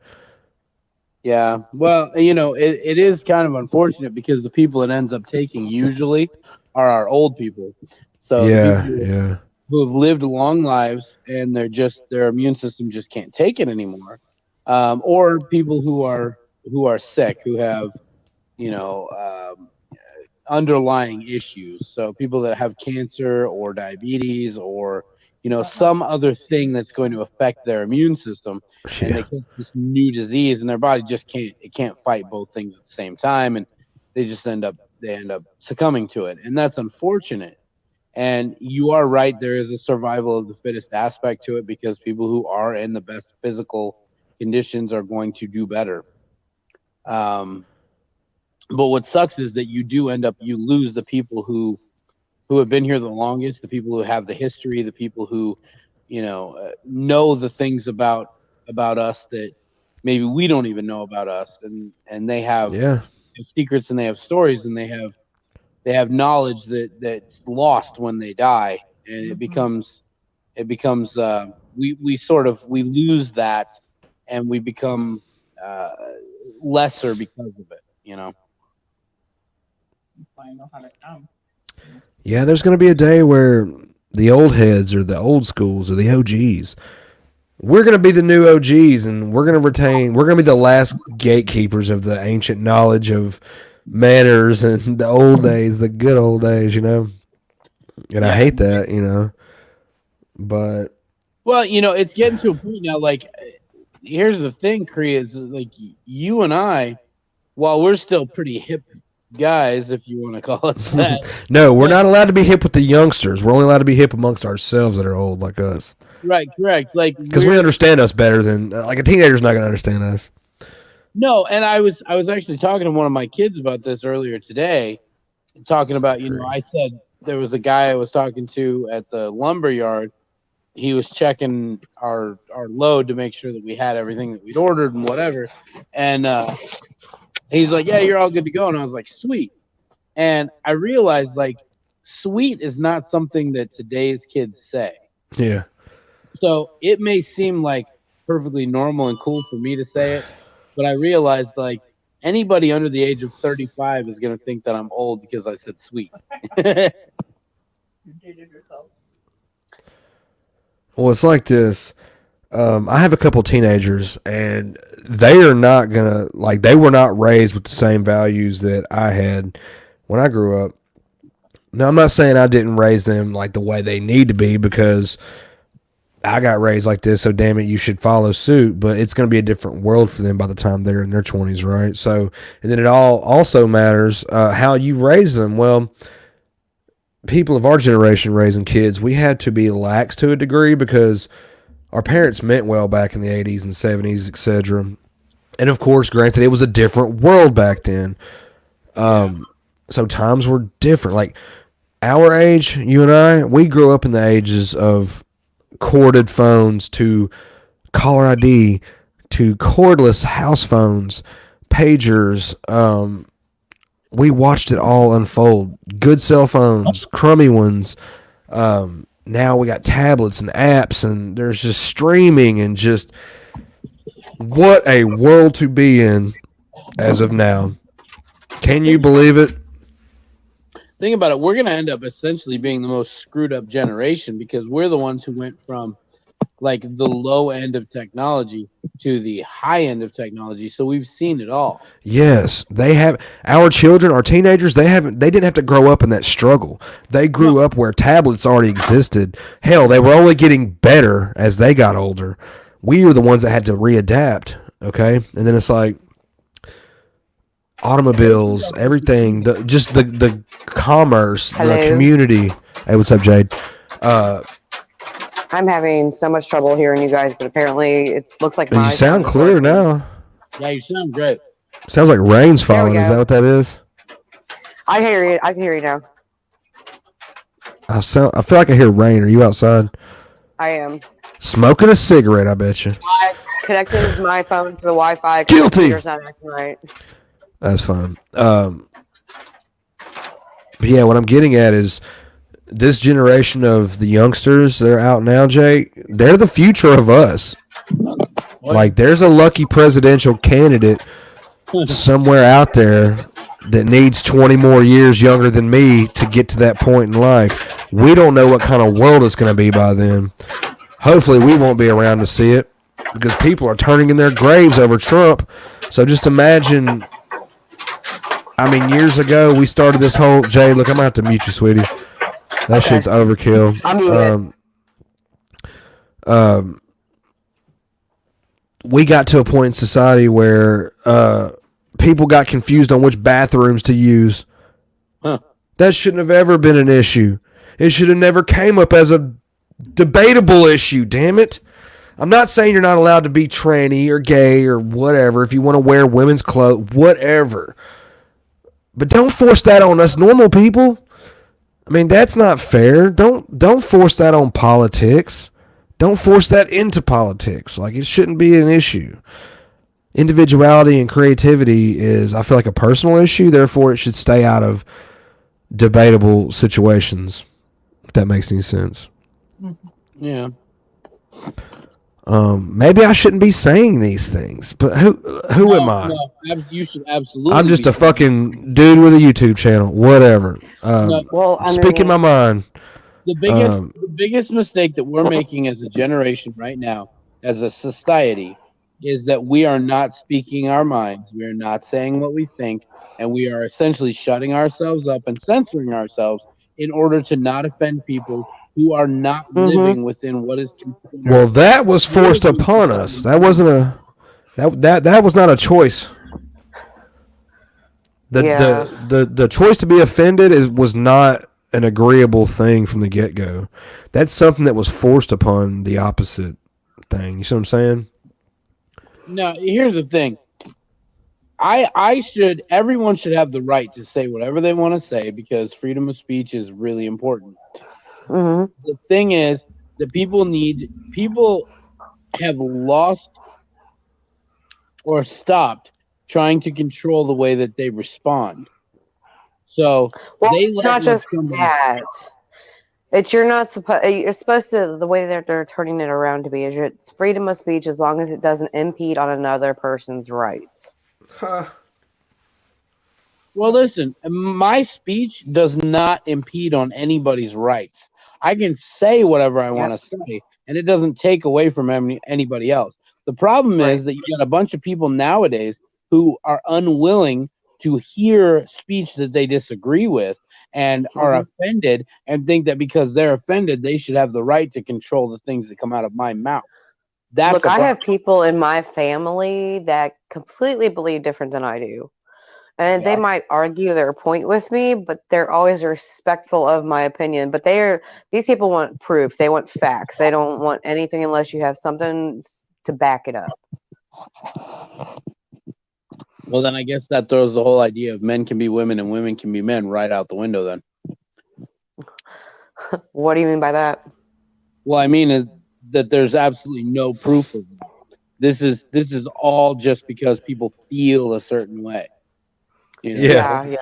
Yeah, well, it is kind of unfortunate because the people it ends up taking usually are our old people. So the people who have lived long lives and their immune system just can't take it anymore, or people who are sick, who have underlying issues. So people that have cancer or diabetes or some other thing that's going to affect their immune system, and they catch this new disease, and their body just can't fight both things at the same time, and they just end up succumbing to it, and that's unfortunate. And you are right, there is a survival of the fittest aspect to it because people who are in the best physical conditions are going to do better. But what sucks is that you lose the people who have been here the longest, the people who have the history, the people who, know the things about us that maybe we don't even know about us, and they have secrets, and they have stories, and they have knowledge that's lost when they die, and it becomes we lose that, and we become lesser because of it. Yeah, there's going to be a day where the old heads or the old schools or the OGs, we're going to be the new OGs, and we're going to be the last gatekeepers of the ancient knowledge of manners and the old days, the good old days, you know? And I Yeah. hate that, you know? But Well, it's getting to a point now. Like, here's the thing, Kree, is like you and I, while we're still pretty hip guys, if you want to call us that. no, we're not allowed to be hip with the youngsters. We're only allowed to be hip amongst ourselves that are old like us. Right, correct. Like, Because we understand us better than like a teenager's not going to understand us. No, and I was actually talking to one of my kids about this earlier today, talking about, I said there was a guy I was talking to at the lumber yard. He was checking our load to make sure that we had everything that we'd ordered and whatever. And he's like, "Yeah, you're all good to go." And I was like, "Sweet." And I realized, like, sweet is not something that today's kids say. Yeah. So it may seem like perfectly normal and cool for me to say it, but I realized, like, anybody under the age of 35 is going to think that I'm old because I said sweet. Well, it's like this. I have a couple teenagers, and they are not gonna like. They were not raised with the same values that I had when I grew up. Now, I'm not saying I didn't raise them like the way they need to be, because I got raised like this, so damn it, you should follow suit. But it's going to be a different world for them by the time they're in their 20s, right? So, and then it all also matters how you raise them. Well, people of our generation raising kids, we had to be lax to a degree because our parents meant well back in the 80s and 70s, etc. And of course, granted, it was a different world back then. So times were different. Like our age, you and I, we grew up in the ages of corded phones to caller ID to cordless house phones, pagers. We watched it all unfold. Good cell phones, crummy ones. Now we got tablets and apps, and there's just streaming, and just what a world to be in as of now. Can you believe it? Think about it. We're going to end up essentially being the most screwed up generation because we're the ones who went from like the low end of technology to the high end of technology. So we've seen it all. Yes, they have. Our children, our teenagers, they didn't have to grow up in that struggle. They grew up where tablets already existed. Hell, they were only getting better as they got older. We were the ones that had to readapt. Okay, and then it's like automobiles, everything, the commerce, Hello. the community. Hey, what's up, Jade? I'm having so much trouble hearing you guys, but apparently it looks like You sound clear now. Yeah, you sound great. Sounds like rain's There we falling. Is go. that what that is? I hear you. I can hear you now. I feel like I hear rain. Are you outside? I am. Smoking a cigarette, I bet you. I connected my phone to the Wi-Fi. 'cause Guilty. the computer's not acting right. That's fine. But yeah, what I'm getting at is this generation of the youngsters that are out now, Jay, they're the future of us. Like, there's a lucky presidential candidate somewhere out there that needs 20 more years younger than me to get to that point in life. We don't know what kind of world it's going to be by then. Hopefully, we won't be around to see it because people are turning in their graves over Trump. So just imagine. I mean, years ago, we started this whole... Jay, look, I'm going to have to mute you, sweetie. That shit's overkill. We got to a point in society where people got confused on which bathrooms to use. Huh. That shouldn't have ever been an issue. It should have never came up as a debatable issue, damn it. I'm not saying you're not allowed to be tranny or gay or whatever. If you want to wear women's clothes, whatever. But don't force that on us normal people. I mean, that's not fair. Don't force that on politics. Don't force that into politics. Like, it shouldn't be an issue. Individuality and creativity is, I feel like, a personal issue. Therefore, it should stay out of debatable situations, if that makes any sense. Yeah. Maybe I shouldn't be saying these things, but who am I? No, you should absolutely. I'm just be a fucking dude with a YouTube channel. Whatever. No, Well, I Speaking my mean, mind. the biggest mistake that we're making as a generation right now, as a society, is that we are not speaking our minds. We are not saying what we think, and we are essentially shutting ourselves up and censoring ourselves in order to not offend people who are not living within what is considered. Well, that was forced upon us. That wasn't a that was not a choice. Yeah. The choice to be offended was not an agreeable thing from the get go. That's something that was forced upon the opposite thing. You see what I'm saying? No, here's the thing. Everyone should have the right to say whatever they want to say because freedom of speech is really important. Mm-hmm. The thing is that people have lost or stopped trying to control the way that they respond. So Well, they it's let not just somebody that. It's you're supposed to, the way that they're turning it around to be is it's freedom of speech as long as it doesn't impede on another person's rights. Well, listen, my speech does not impede on anybody's rights. I can say whatever I want to say, and it doesn't take away from anybody else. The problem is that you got a bunch of people nowadays who are unwilling to hear speech that they disagree with and are offended and think that because they're offended, they should have the right to control the things that come out of my mouth. Look, I have people in my family that completely believe different than I do. And they might argue their point with me, but they're always respectful of my opinion. But these people want proof. They want facts. They don't want anything unless you have something to back it up. Well, then I guess that throws the whole idea of men can be women and women can be men right out the window then. What do you mean by that? Well, I mean that there's absolutely no proof of that. This is all just because people feel a certain way. You know, Yeah.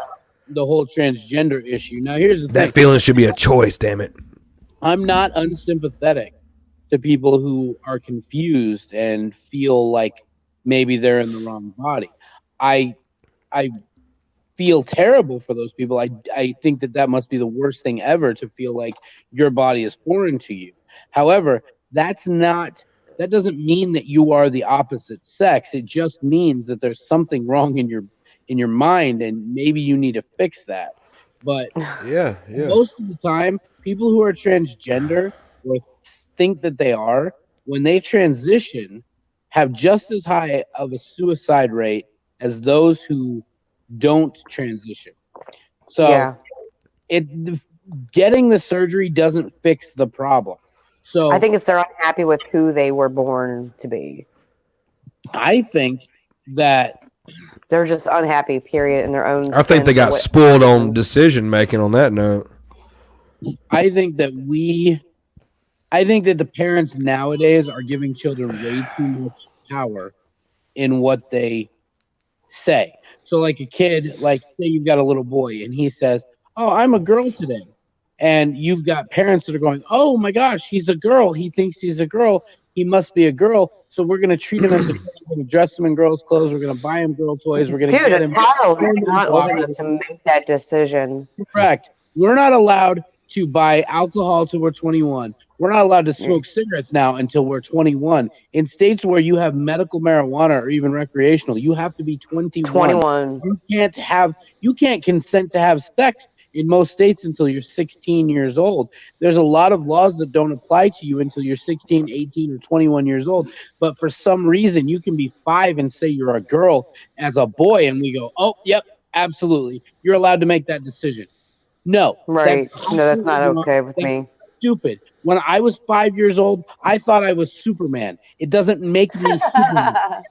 the whole transgender issue. Now, here's the thing. That feeling should be a choice, damn it. I'm not unsympathetic to people who are confused and feel like maybe they're in the wrong body. I feel terrible for those people. I think that must be the worst thing ever to feel like your body is foreign to you. However, that doesn't mean that you are the opposite sex. It just means that there's something wrong in your mind and maybe you need to fix that. But most of the time, people who are transgender or think that they are, when they transition, have just as high of a suicide rate as those who don't transition. So getting the surgery doesn't fix the problem. So I think it's they're unhappy with who they were born to be. I think that they're just unhappy, period, in their own. I think they got spoiled on decision making on that note. I think that the parents nowadays are giving children way too much power in what they say. So like a kid, like say you've got a little boy and he says, "Oh, I'm a girl today." And you've got parents that are going, "Oh my gosh, he's a girl. He thinks he's a girl. He must be a girl. So we're going to treat him as a girl. We're going to dress him in girls' clothes. We're going to buy him girl toys. We're going to get him." Dude, a child is not old enough to make that decision. Correct. We're not allowed to buy alcohol till we're 21. We're not allowed to smoke cigarettes now until we're 21. In states where you have medical marijuana or even recreational, you have to be 21. You can't consent to have sex in most states until you're 16 years old. There's a lot of laws that don't apply to you until you're 16, 18, or 21 years old. But for some reason, you can be 5 and say you're a girl as a boy, and we go, "Oh, yep, absolutely. You're allowed to make that decision." No. Right. That's not okay with me. Stupid. When I was 5 years old, I thought I was Superman. It doesn't make me Superman.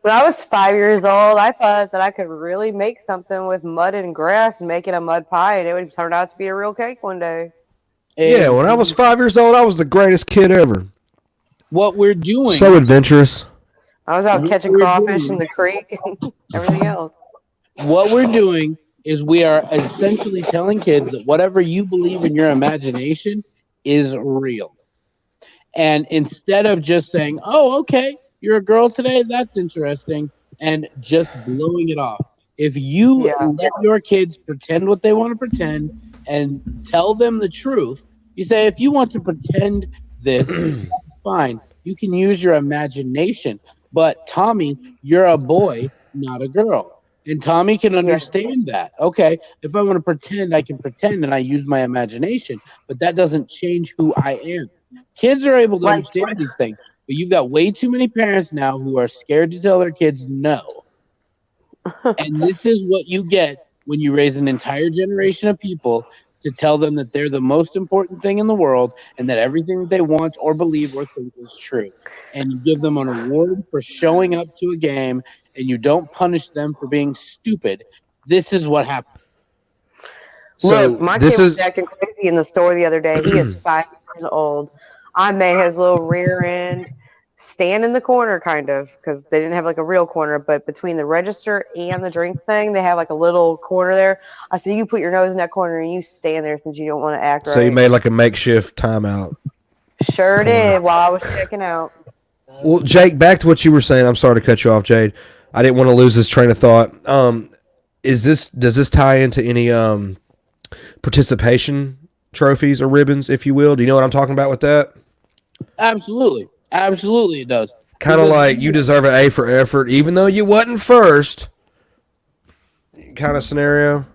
When I was 5 years old, I thought that I could really make something with mud and grass and make it a mud pie, and it would turn out to be a real cake one day. Yeah, when I was 5 years old, I was the greatest kid ever. What we're doing. So adventurous. I was out catching crawfish in the creek and everything else. What we're doing is we are essentially telling kids that whatever you believe in your imagination is real. And instead of just saying, "Oh, okay, you're a girl today, that's interesting," and just blowing it off. If you Yeah. let your kids pretend what they want to pretend and tell them the truth, you say, if you want to pretend this, that's fine. You can use your imagination. But Tommy, you're a boy, not a girl. And Tommy can understand that. Okay, if I want to pretend, I can pretend and I use my imagination, but that doesn't change who I am. Kids are able to Like- understand these things, but you've got way too many parents now who are scared to tell their kids no. And this is what you get when you raise an entire generation of people to tell them that they're the most important thing in the world and that everything that they want or believe or think is true. And you give them an award for showing up to a game and you don't punish them for being stupid. This is what happens. So Look, my this kid was is acting crazy in the store the other day. He is 5 years old. I made his little rear end stand in the corner, kind of, because they didn't have like a real corner, but between the register and the drink thing, they have like a little corner there. I said, you put your nose in that corner and you stand there since you don't want to act so right. you made like a makeshift timeout. Sure did while I was checking out. Well, Jake, back to what you were saying. I'm sorry to cut you off, Jade. I didn't want to lose this train of thought. Does this tie into any participation trophies or ribbons, if you will? Do you know what I'm talking about with that? Absolutely. Absolutely, it does. Kind of like you deserve an A for effort, even though you wasn't first. Kind of scenario.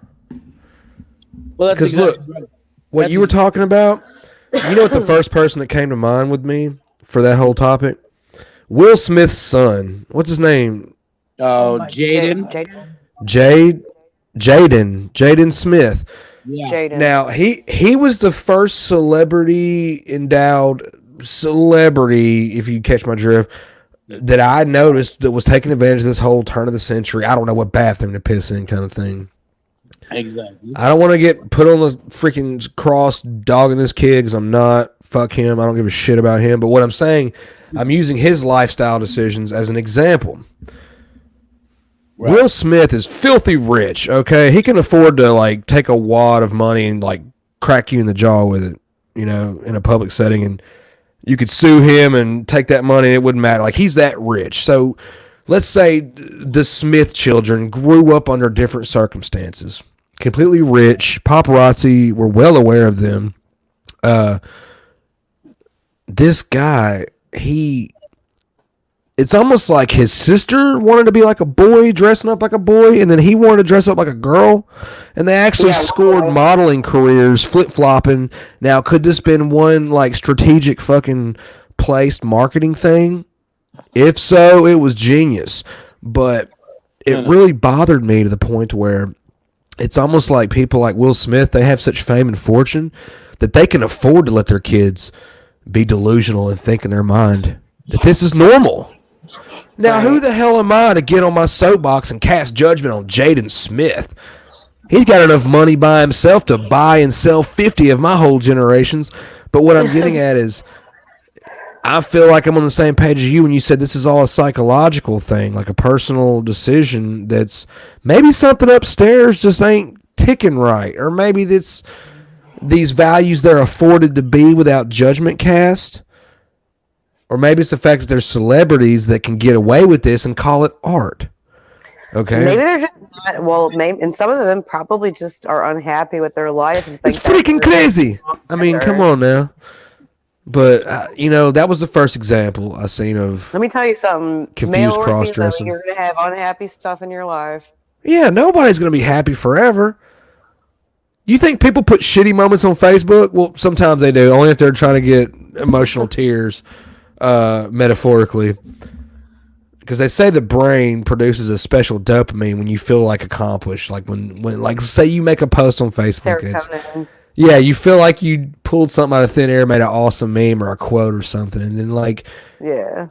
Well, that's Because exactly look, right. what That's you were talking about, you know what the first person that came to mind with me for that whole topic? Will Smith's son. What's his name? Oh, Jaden. Jaden Smith. Yeah. Jaden. Now he was the first celebrity endowed celebrity, if you catch my drift, that I noticed that was taking advantage of this whole turn of the century. I don't know what bathroom to piss in kind of thing. Exactly. I don't want to get put on the freaking cross dogging this kid because I'm not. Fuck him. I don't give a shit about him. But what I'm saying, I'm using his lifestyle decisions as an example. Right. Will Smith is filthy rich, okay? He can afford to, like, take a wad of money and, like, crack you in the jaw with it, you know, in a public setting. And you could sue him and take that money. And it wouldn't matter. Like, he's that rich. So let's say the Smith children grew up under different circumstances. Completely rich. Paparazzi were well aware of them. This guy, it's almost like his sister wanted to be like a boy, dressing up like a boy, and then he wanted to dress up like a girl, and they actually scored modeling careers flip-flopping. Now, could this been one like strategic fucking placed marketing thing? If so, it was genius, but it really bothered me to the point where it's almost like people like Will Smith, they have such fame and fortune that they can afford to let their kids be delusional and think in their mind that this is normal. Now, who the hell am I to get on my soapbox and cast judgment on Jaden Smith? He's got enough money by himself to buy and sell 50 of my whole generations. But what I'm getting at is I feel like I'm on the same page as you when you said this is all a psychological thing, like a personal decision that's maybe something upstairs just ain't ticking right. Or maybe that's these values they're afforded to be without judgment cast. Or maybe it's the fact that there's celebrities that can get away with this and call it art. Okay? Maybe they're just not. Well, maybe, and some of them probably just are unhappy with their life and think It's freaking crazy. I mean, come on now. But, you know, that was the first example I seen of Let me tell you something. confused Male or female, cross-dressing. you're going to have unhappy stuff in your life. Yeah, nobody's going to be happy forever. You think people put shitty moments on Facebook? Well, sometimes they do, only if they're trying to get emotional tears, metaphorically. Because they say the brain produces a special dopamine when you feel like accomplished. Like when like say you make a post on Facebook and it's, Serotonin. yeah, you feel like you pulled something out of thin air, made an awesome meme or a quote or something, and then like Yeah.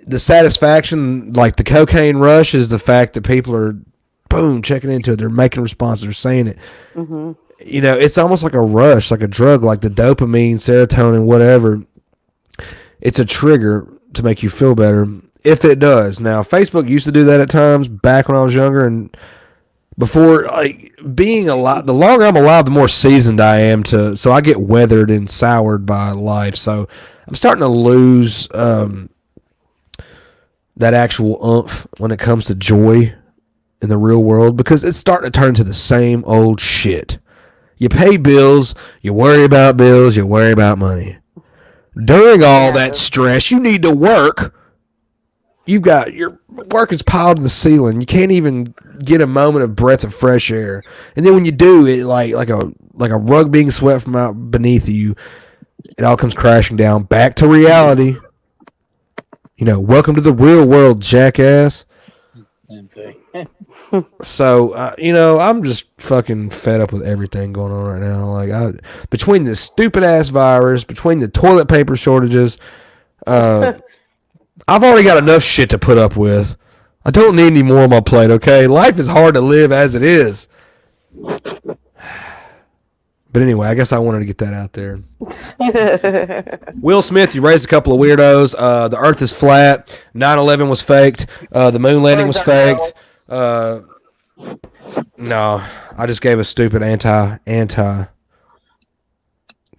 the satisfaction, like the cocaine rush, is the fact that people are boom checking into it. They're making responses. They're saying it. Mm-hmm. You know, it's almost like a rush, like a drug, like the dopamine, serotonin, whatever. It's a trigger to make you feel better, if it does. Now, Facebook used to do that at times back when I was younger, and before, like, being alive, the longer I'm alive, the more seasoned I am so I get weathered and soured by life. So I'm starting to lose that actual oomph when it comes to joy in the real world, because it's starting to turn into the same old shit. You pay bills, you worry about bills, you worry about money. During all that stress, you need to work. You've got your work is piled to the ceiling. You can't even get a moment of breath of fresh air. And then when you do, it like a rug being swept from out beneath you, it all comes crashing down back to reality. You know, welcome to the real world, jackass. Same thing. So, you know, I'm just fucking fed up with everything going on right now. Like, between this stupid ass virus, between the toilet paper shortages, I've already got enough shit to put up with. I don't need any more on my plate, okay? Life is hard to live as it is. But anyway, I guess I wanted to get that out there. Will Smith, you raised a couple of weirdos. The Earth is flat. 9/11 was faked. The moon landing was faked. No, I just gave a stupid anti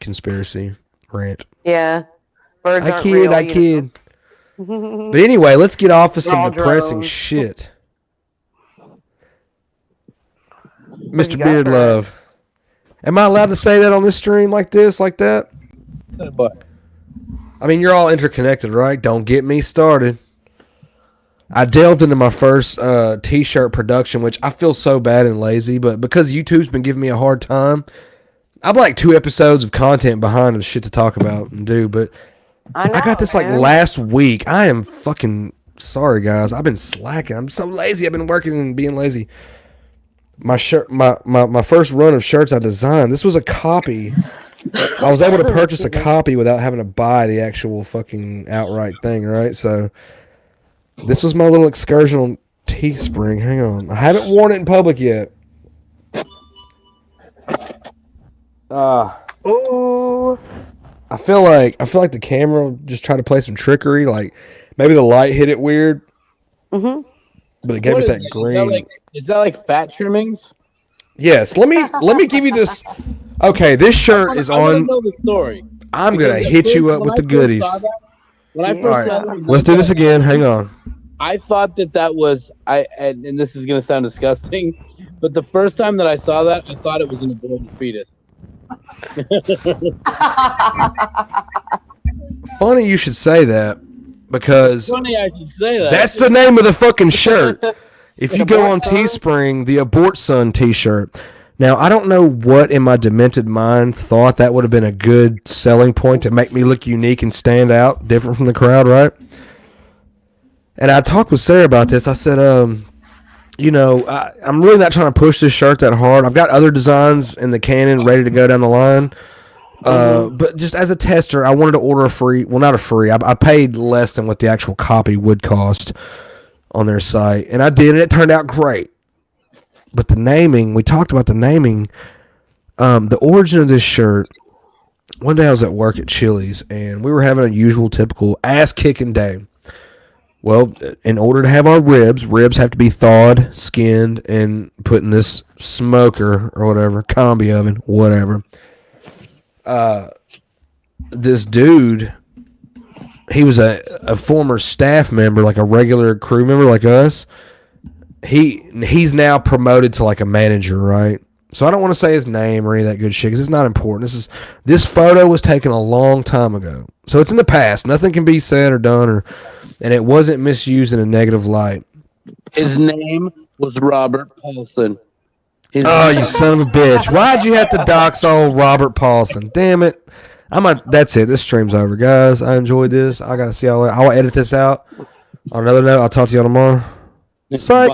conspiracy rant. Yeah. Birds I aren't kid, real, I kid. But anyway, let's get off of some all depressing drones. shit. you Mr. got, Beardlove. Am I allowed to say that on this stream like this, like that? But I mean, you're all interconnected, right? Don't get me started. I delved into my first t-shirt production, which I feel so bad and lazy, but because YouTube's been giving me a hard time, I'm like 2 episodes of content behind of shit to talk about and do, but I got this like last week. I am fucking sorry, guys. I've been slacking. I'm so lazy. I've been working and being lazy. My shirt, my first run of shirts I designed, this was a copy. I was able to purchase a copy without having to buy the actual fucking outright thing, right? So this was my little excursion on Teespring. Hang on. I haven't worn it in public yet. Ooh. I feel like the camera just tried to play some trickery. Like maybe the light hit it weird. Mm-hmm. But it gave what it is that green. Is that like fat trimmings? Yes. Let me give you this. Okay, this shirt is I want to on. know the story. I'm gonna hit you up with the goodies. When I All first saw right, that, let's do this again. Hang on. I thought that was and this is gonna sound disgusting, but the first time that I saw that, I thought it was an aborted fetus. Funny you should say that because Funny I should say that. that's the name of the fucking shirt. If you go on Teespring, the Abort Son t-shirt. Now, I don't know what in my demented mind thought that would have been a good selling point to make me look unique and stand out, different from the crowd, right? And I talked with Sarah about this. I said, you know, I'm really not trying to push this shirt that hard. I've got other designs in the cannon ready to go down the line. But just as a tester, I wanted to order a free, well, not a free. I paid less than what the actual copy would cost on their site. And I did, and it turned out great. But the naming, we talked about the naming. The origin of this shirt, one day I was at work at Chili's, and we were having a usual, typical ass-kicking day. Well, in order to have our ribs have to be thawed, skinned, and put in this smoker or whatever, combi oven, whatever. This dude, he was a former staff member, like a regular crew member like us. He's now promoted to like a manager, right? So I don't want to say his name or any of that good shit because it's not important. This photo was taken a long time ago, so it's in the past. Nothing can be said or done, and it wasn't misused in a negative light. His name was Robert Paulson. You son of a bitch! Why'd you have to dox old Robert Paulson? Damn it! That's it. This stream's over, guys. I enjoyed this. I gotta see how I'll edit this out. On another note, I'll talk to you tomorrow. Psych.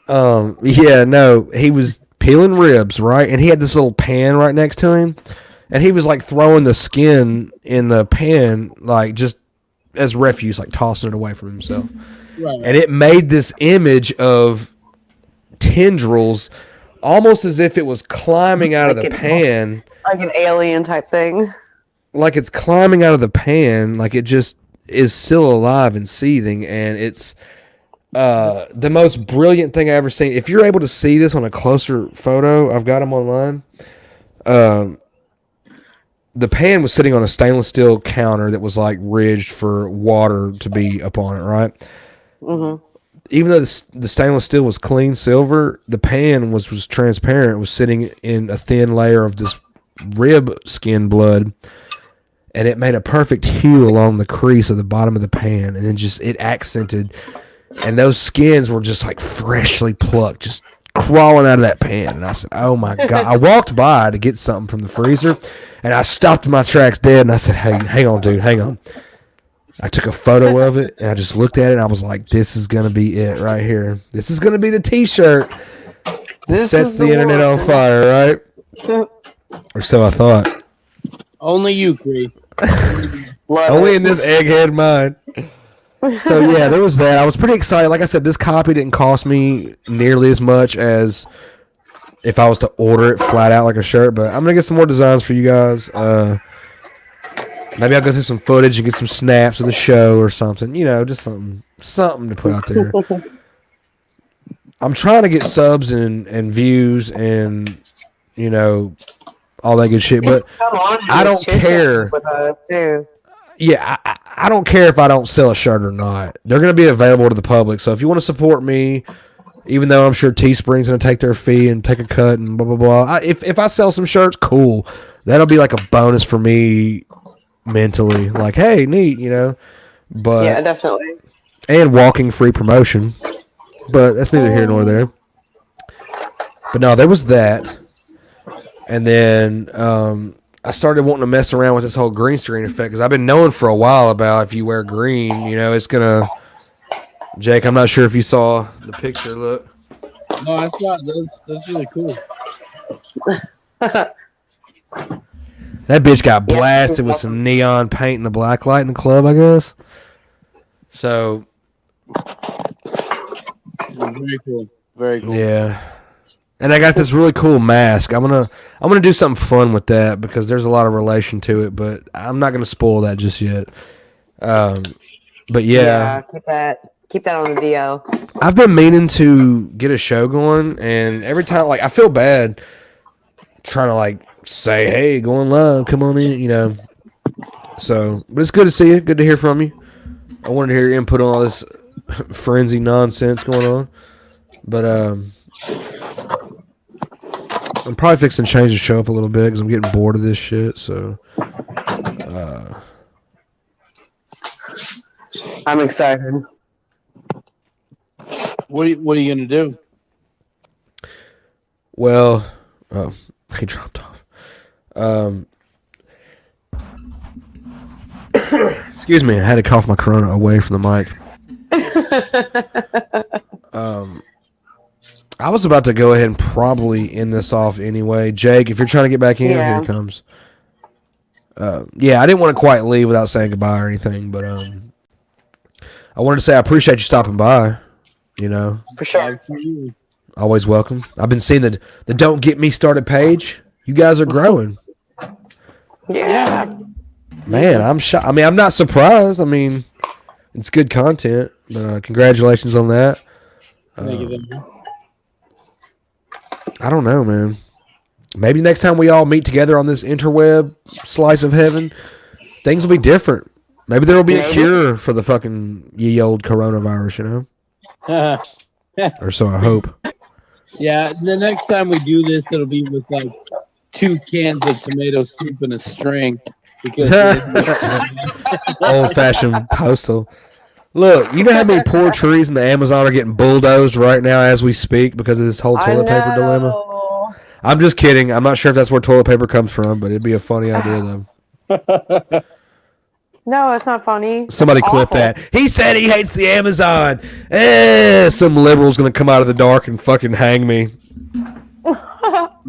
Yeah, no, he was peeling ribs, right? And he had this little pan right next to him, and he was like throwing the skin in the pan, like just as refuse, like tossing it away from himself. Right. And it made this image of tendrils, almost as if it was climbing out of the pan, like an alien type thing. Like it's climbing out of the pan, like it just is still alive and seething, and it's. The most brilliant thing I ever seen. If you're able to see this on a closer photo, I've got them online. The pan was sitting on a stainless steel counter that was like ridged for water to be upon it, right? Mm-hmm. Even though the stainless steel was clean silver, the pan was transparent. It was sitting in a thin layer of this rib skin blood, and it made a perfect hue along the crease of the bottom of the pan, and then just it accented. And those skins were just like freshly plucked, just crawling out of that pan. And I said, "Oh my god!" I walked by to get something from the freezer, and I stopped in my tracks dead. And I said, "Hey, hang on, dude, hang on." I took a photo of it, and I just looked at it, and I was like, "This is gonna be it right here. This is gonna be the T-shirt that This sets is the the internet on one." fire, right?" Or so I thought. Only you, Cree. Love Only it. in this egghead mind. So yeah, there was that. I was pretty excited. Like I said, this copy didn't cost me nearly as much as if I was to order it flat out like a shirt. But I'm gonna get some more designs for you guys. Maybe I'll go through some footage and get some snaps of the show or something. You know, just something to put out there. I'm trying to get subs and views and you know all that good shit. But Come on, I don't care. with us too. Yeah, I don't care if I don't sell a shirt or not. They're going to be available to the public. So if you want to support me, even though I'm sure Teespring's going to take their fee and take a cut and blah, blah, blah. If I sell some shirts, cool. That'll be like a bonus for me mentally. Like, hey, neat, you know. But Yeah, definitely. and walking free promotion. But that's neither here nor there. But no, there was that. And then I started wanting to mess around with this whole green screen effect because I've been knowing for a while about if you wear green, you know, it's going to... Jake, I'm not sure if you saw the picture. Look. No, that's not. That's really cool. That bitch got blasted with some neon paint in the black light in the club, I guess. So... Very cool. Very cool. Yeah. And I got this really cool mask. I'm gonna do something fun with that because there's a lot of relation to it, but I'm not gonna spoil that just yet. But yeah, keep that on the DL. I've been meaning to get a show going, and every time like I feel bad trying to like say, "Hey, going live, come on in," you know. So, but it's good to see you. Good to hear from you. I wanted to hear your input on all this frenzy nonsense going on, but I'm probably fixing to change the show up a little bit because I'm getting bored of this shit. So, I'm excited. What are you gonna do? well, oh, he dropped off. Excuse me, I had to cough my Corona away from the mic. I was about to go ahead and probably end this off anyway. Jake, if you're trying to get back in, Yeah. here he comes. Yeah, I didn't want to quite leave without saying goodbye or anything, but I wanted to say I appreciate you stopping by. You know, For sure. Absolutely. always welcome. I've been seeing the Don't Get Me Started page. You guys are growing. Yeah. Man, I'm shocked. I mean, I'm not surprised. I mean, it's good content, but congratulations on that. Thank you, thank you. I don't know, man. Maybe next time we all meet together on this interweb slice of heaven, things will be different. Maybe there will be a Maybe. cure for the fucking ye old coronavirus, you know? Or so I hope. Yeah, the next time we do this, it'll be with like 2 cans of tomato soup and a string. Because Old fashioned postal. Look, you know how many poor trees in the Amazon are getting bulldozed right now as we speak because of this whole toilet paper dilemma? I'm just kidding. I'm not sure if that's where toilet paper comes from, but it'd be a funny idea, though. No, it's not funny. Somebody It's clip awful. that. He said he hates the Amazon. Some liberal's going to come out of the dark and fucking hang me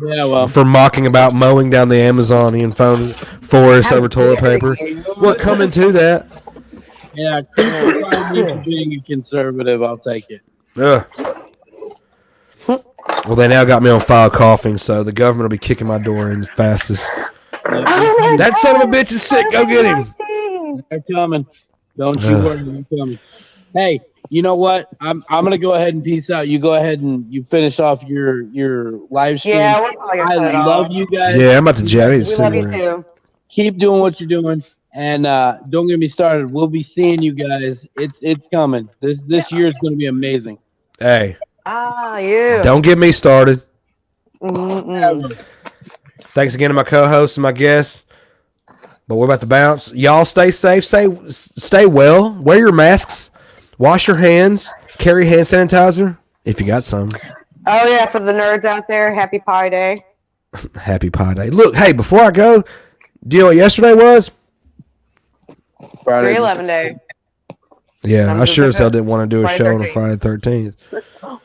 yeah, well, for mocking about mowing down the Amazonian forest over toilet paper. What coming to that? yeah, crucify me for being a conservative. I'll take it. Ugh. Well, they now got me on file coughing, so the government will be kicking my door in fastest. That son of a bitch is sick. Go get him. They're coming. Don't you worry, they're coming. Hey, you know what? I'm gonna go ahead and peace out. You go ahead and you finish off your live stream. Yeah, we're probably gonna I cut it love off. you guys. Yeah, I'm about to jet. I need to We see love you where. too. Keep doing what you're doing, and don't get me started. We'll be seeing you guys. It's coming. This year is gonna be amazing. Hey, You. don't get me started. Mm-mm. Thanks again to my co-hosts and my guests. But we're about to bounce. Y'all stay safe. Stay well. Wear your masks. Wash your hands. Carry hand sanitizer if you got some. Oh yeah, for the nerds out there, happy Pi Day. Happy Pie Day. Look, hey, before I go, do you know what yesterday was? Friday. 3/11 Day. Yeah, I'm I just sure like as hell that. didn't want to do a Friday show on a 13th. Friday 13th.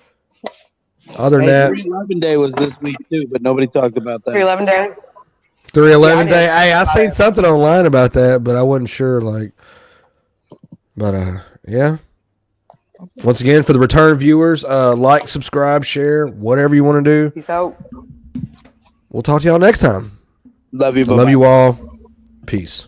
Other than Hey, that, 3/11 Day was this week too, but nobody talked about that. 3/11 Day. 3/11 Yeah, I Day. did. Hey, I seen something online about that, but I wasn't sure. But yeah. Once again, for the return viewers, like, subscribe, share, whatever you want to do. Peace out. We'll talk to y'all next time. Love you. I love you all. Peace.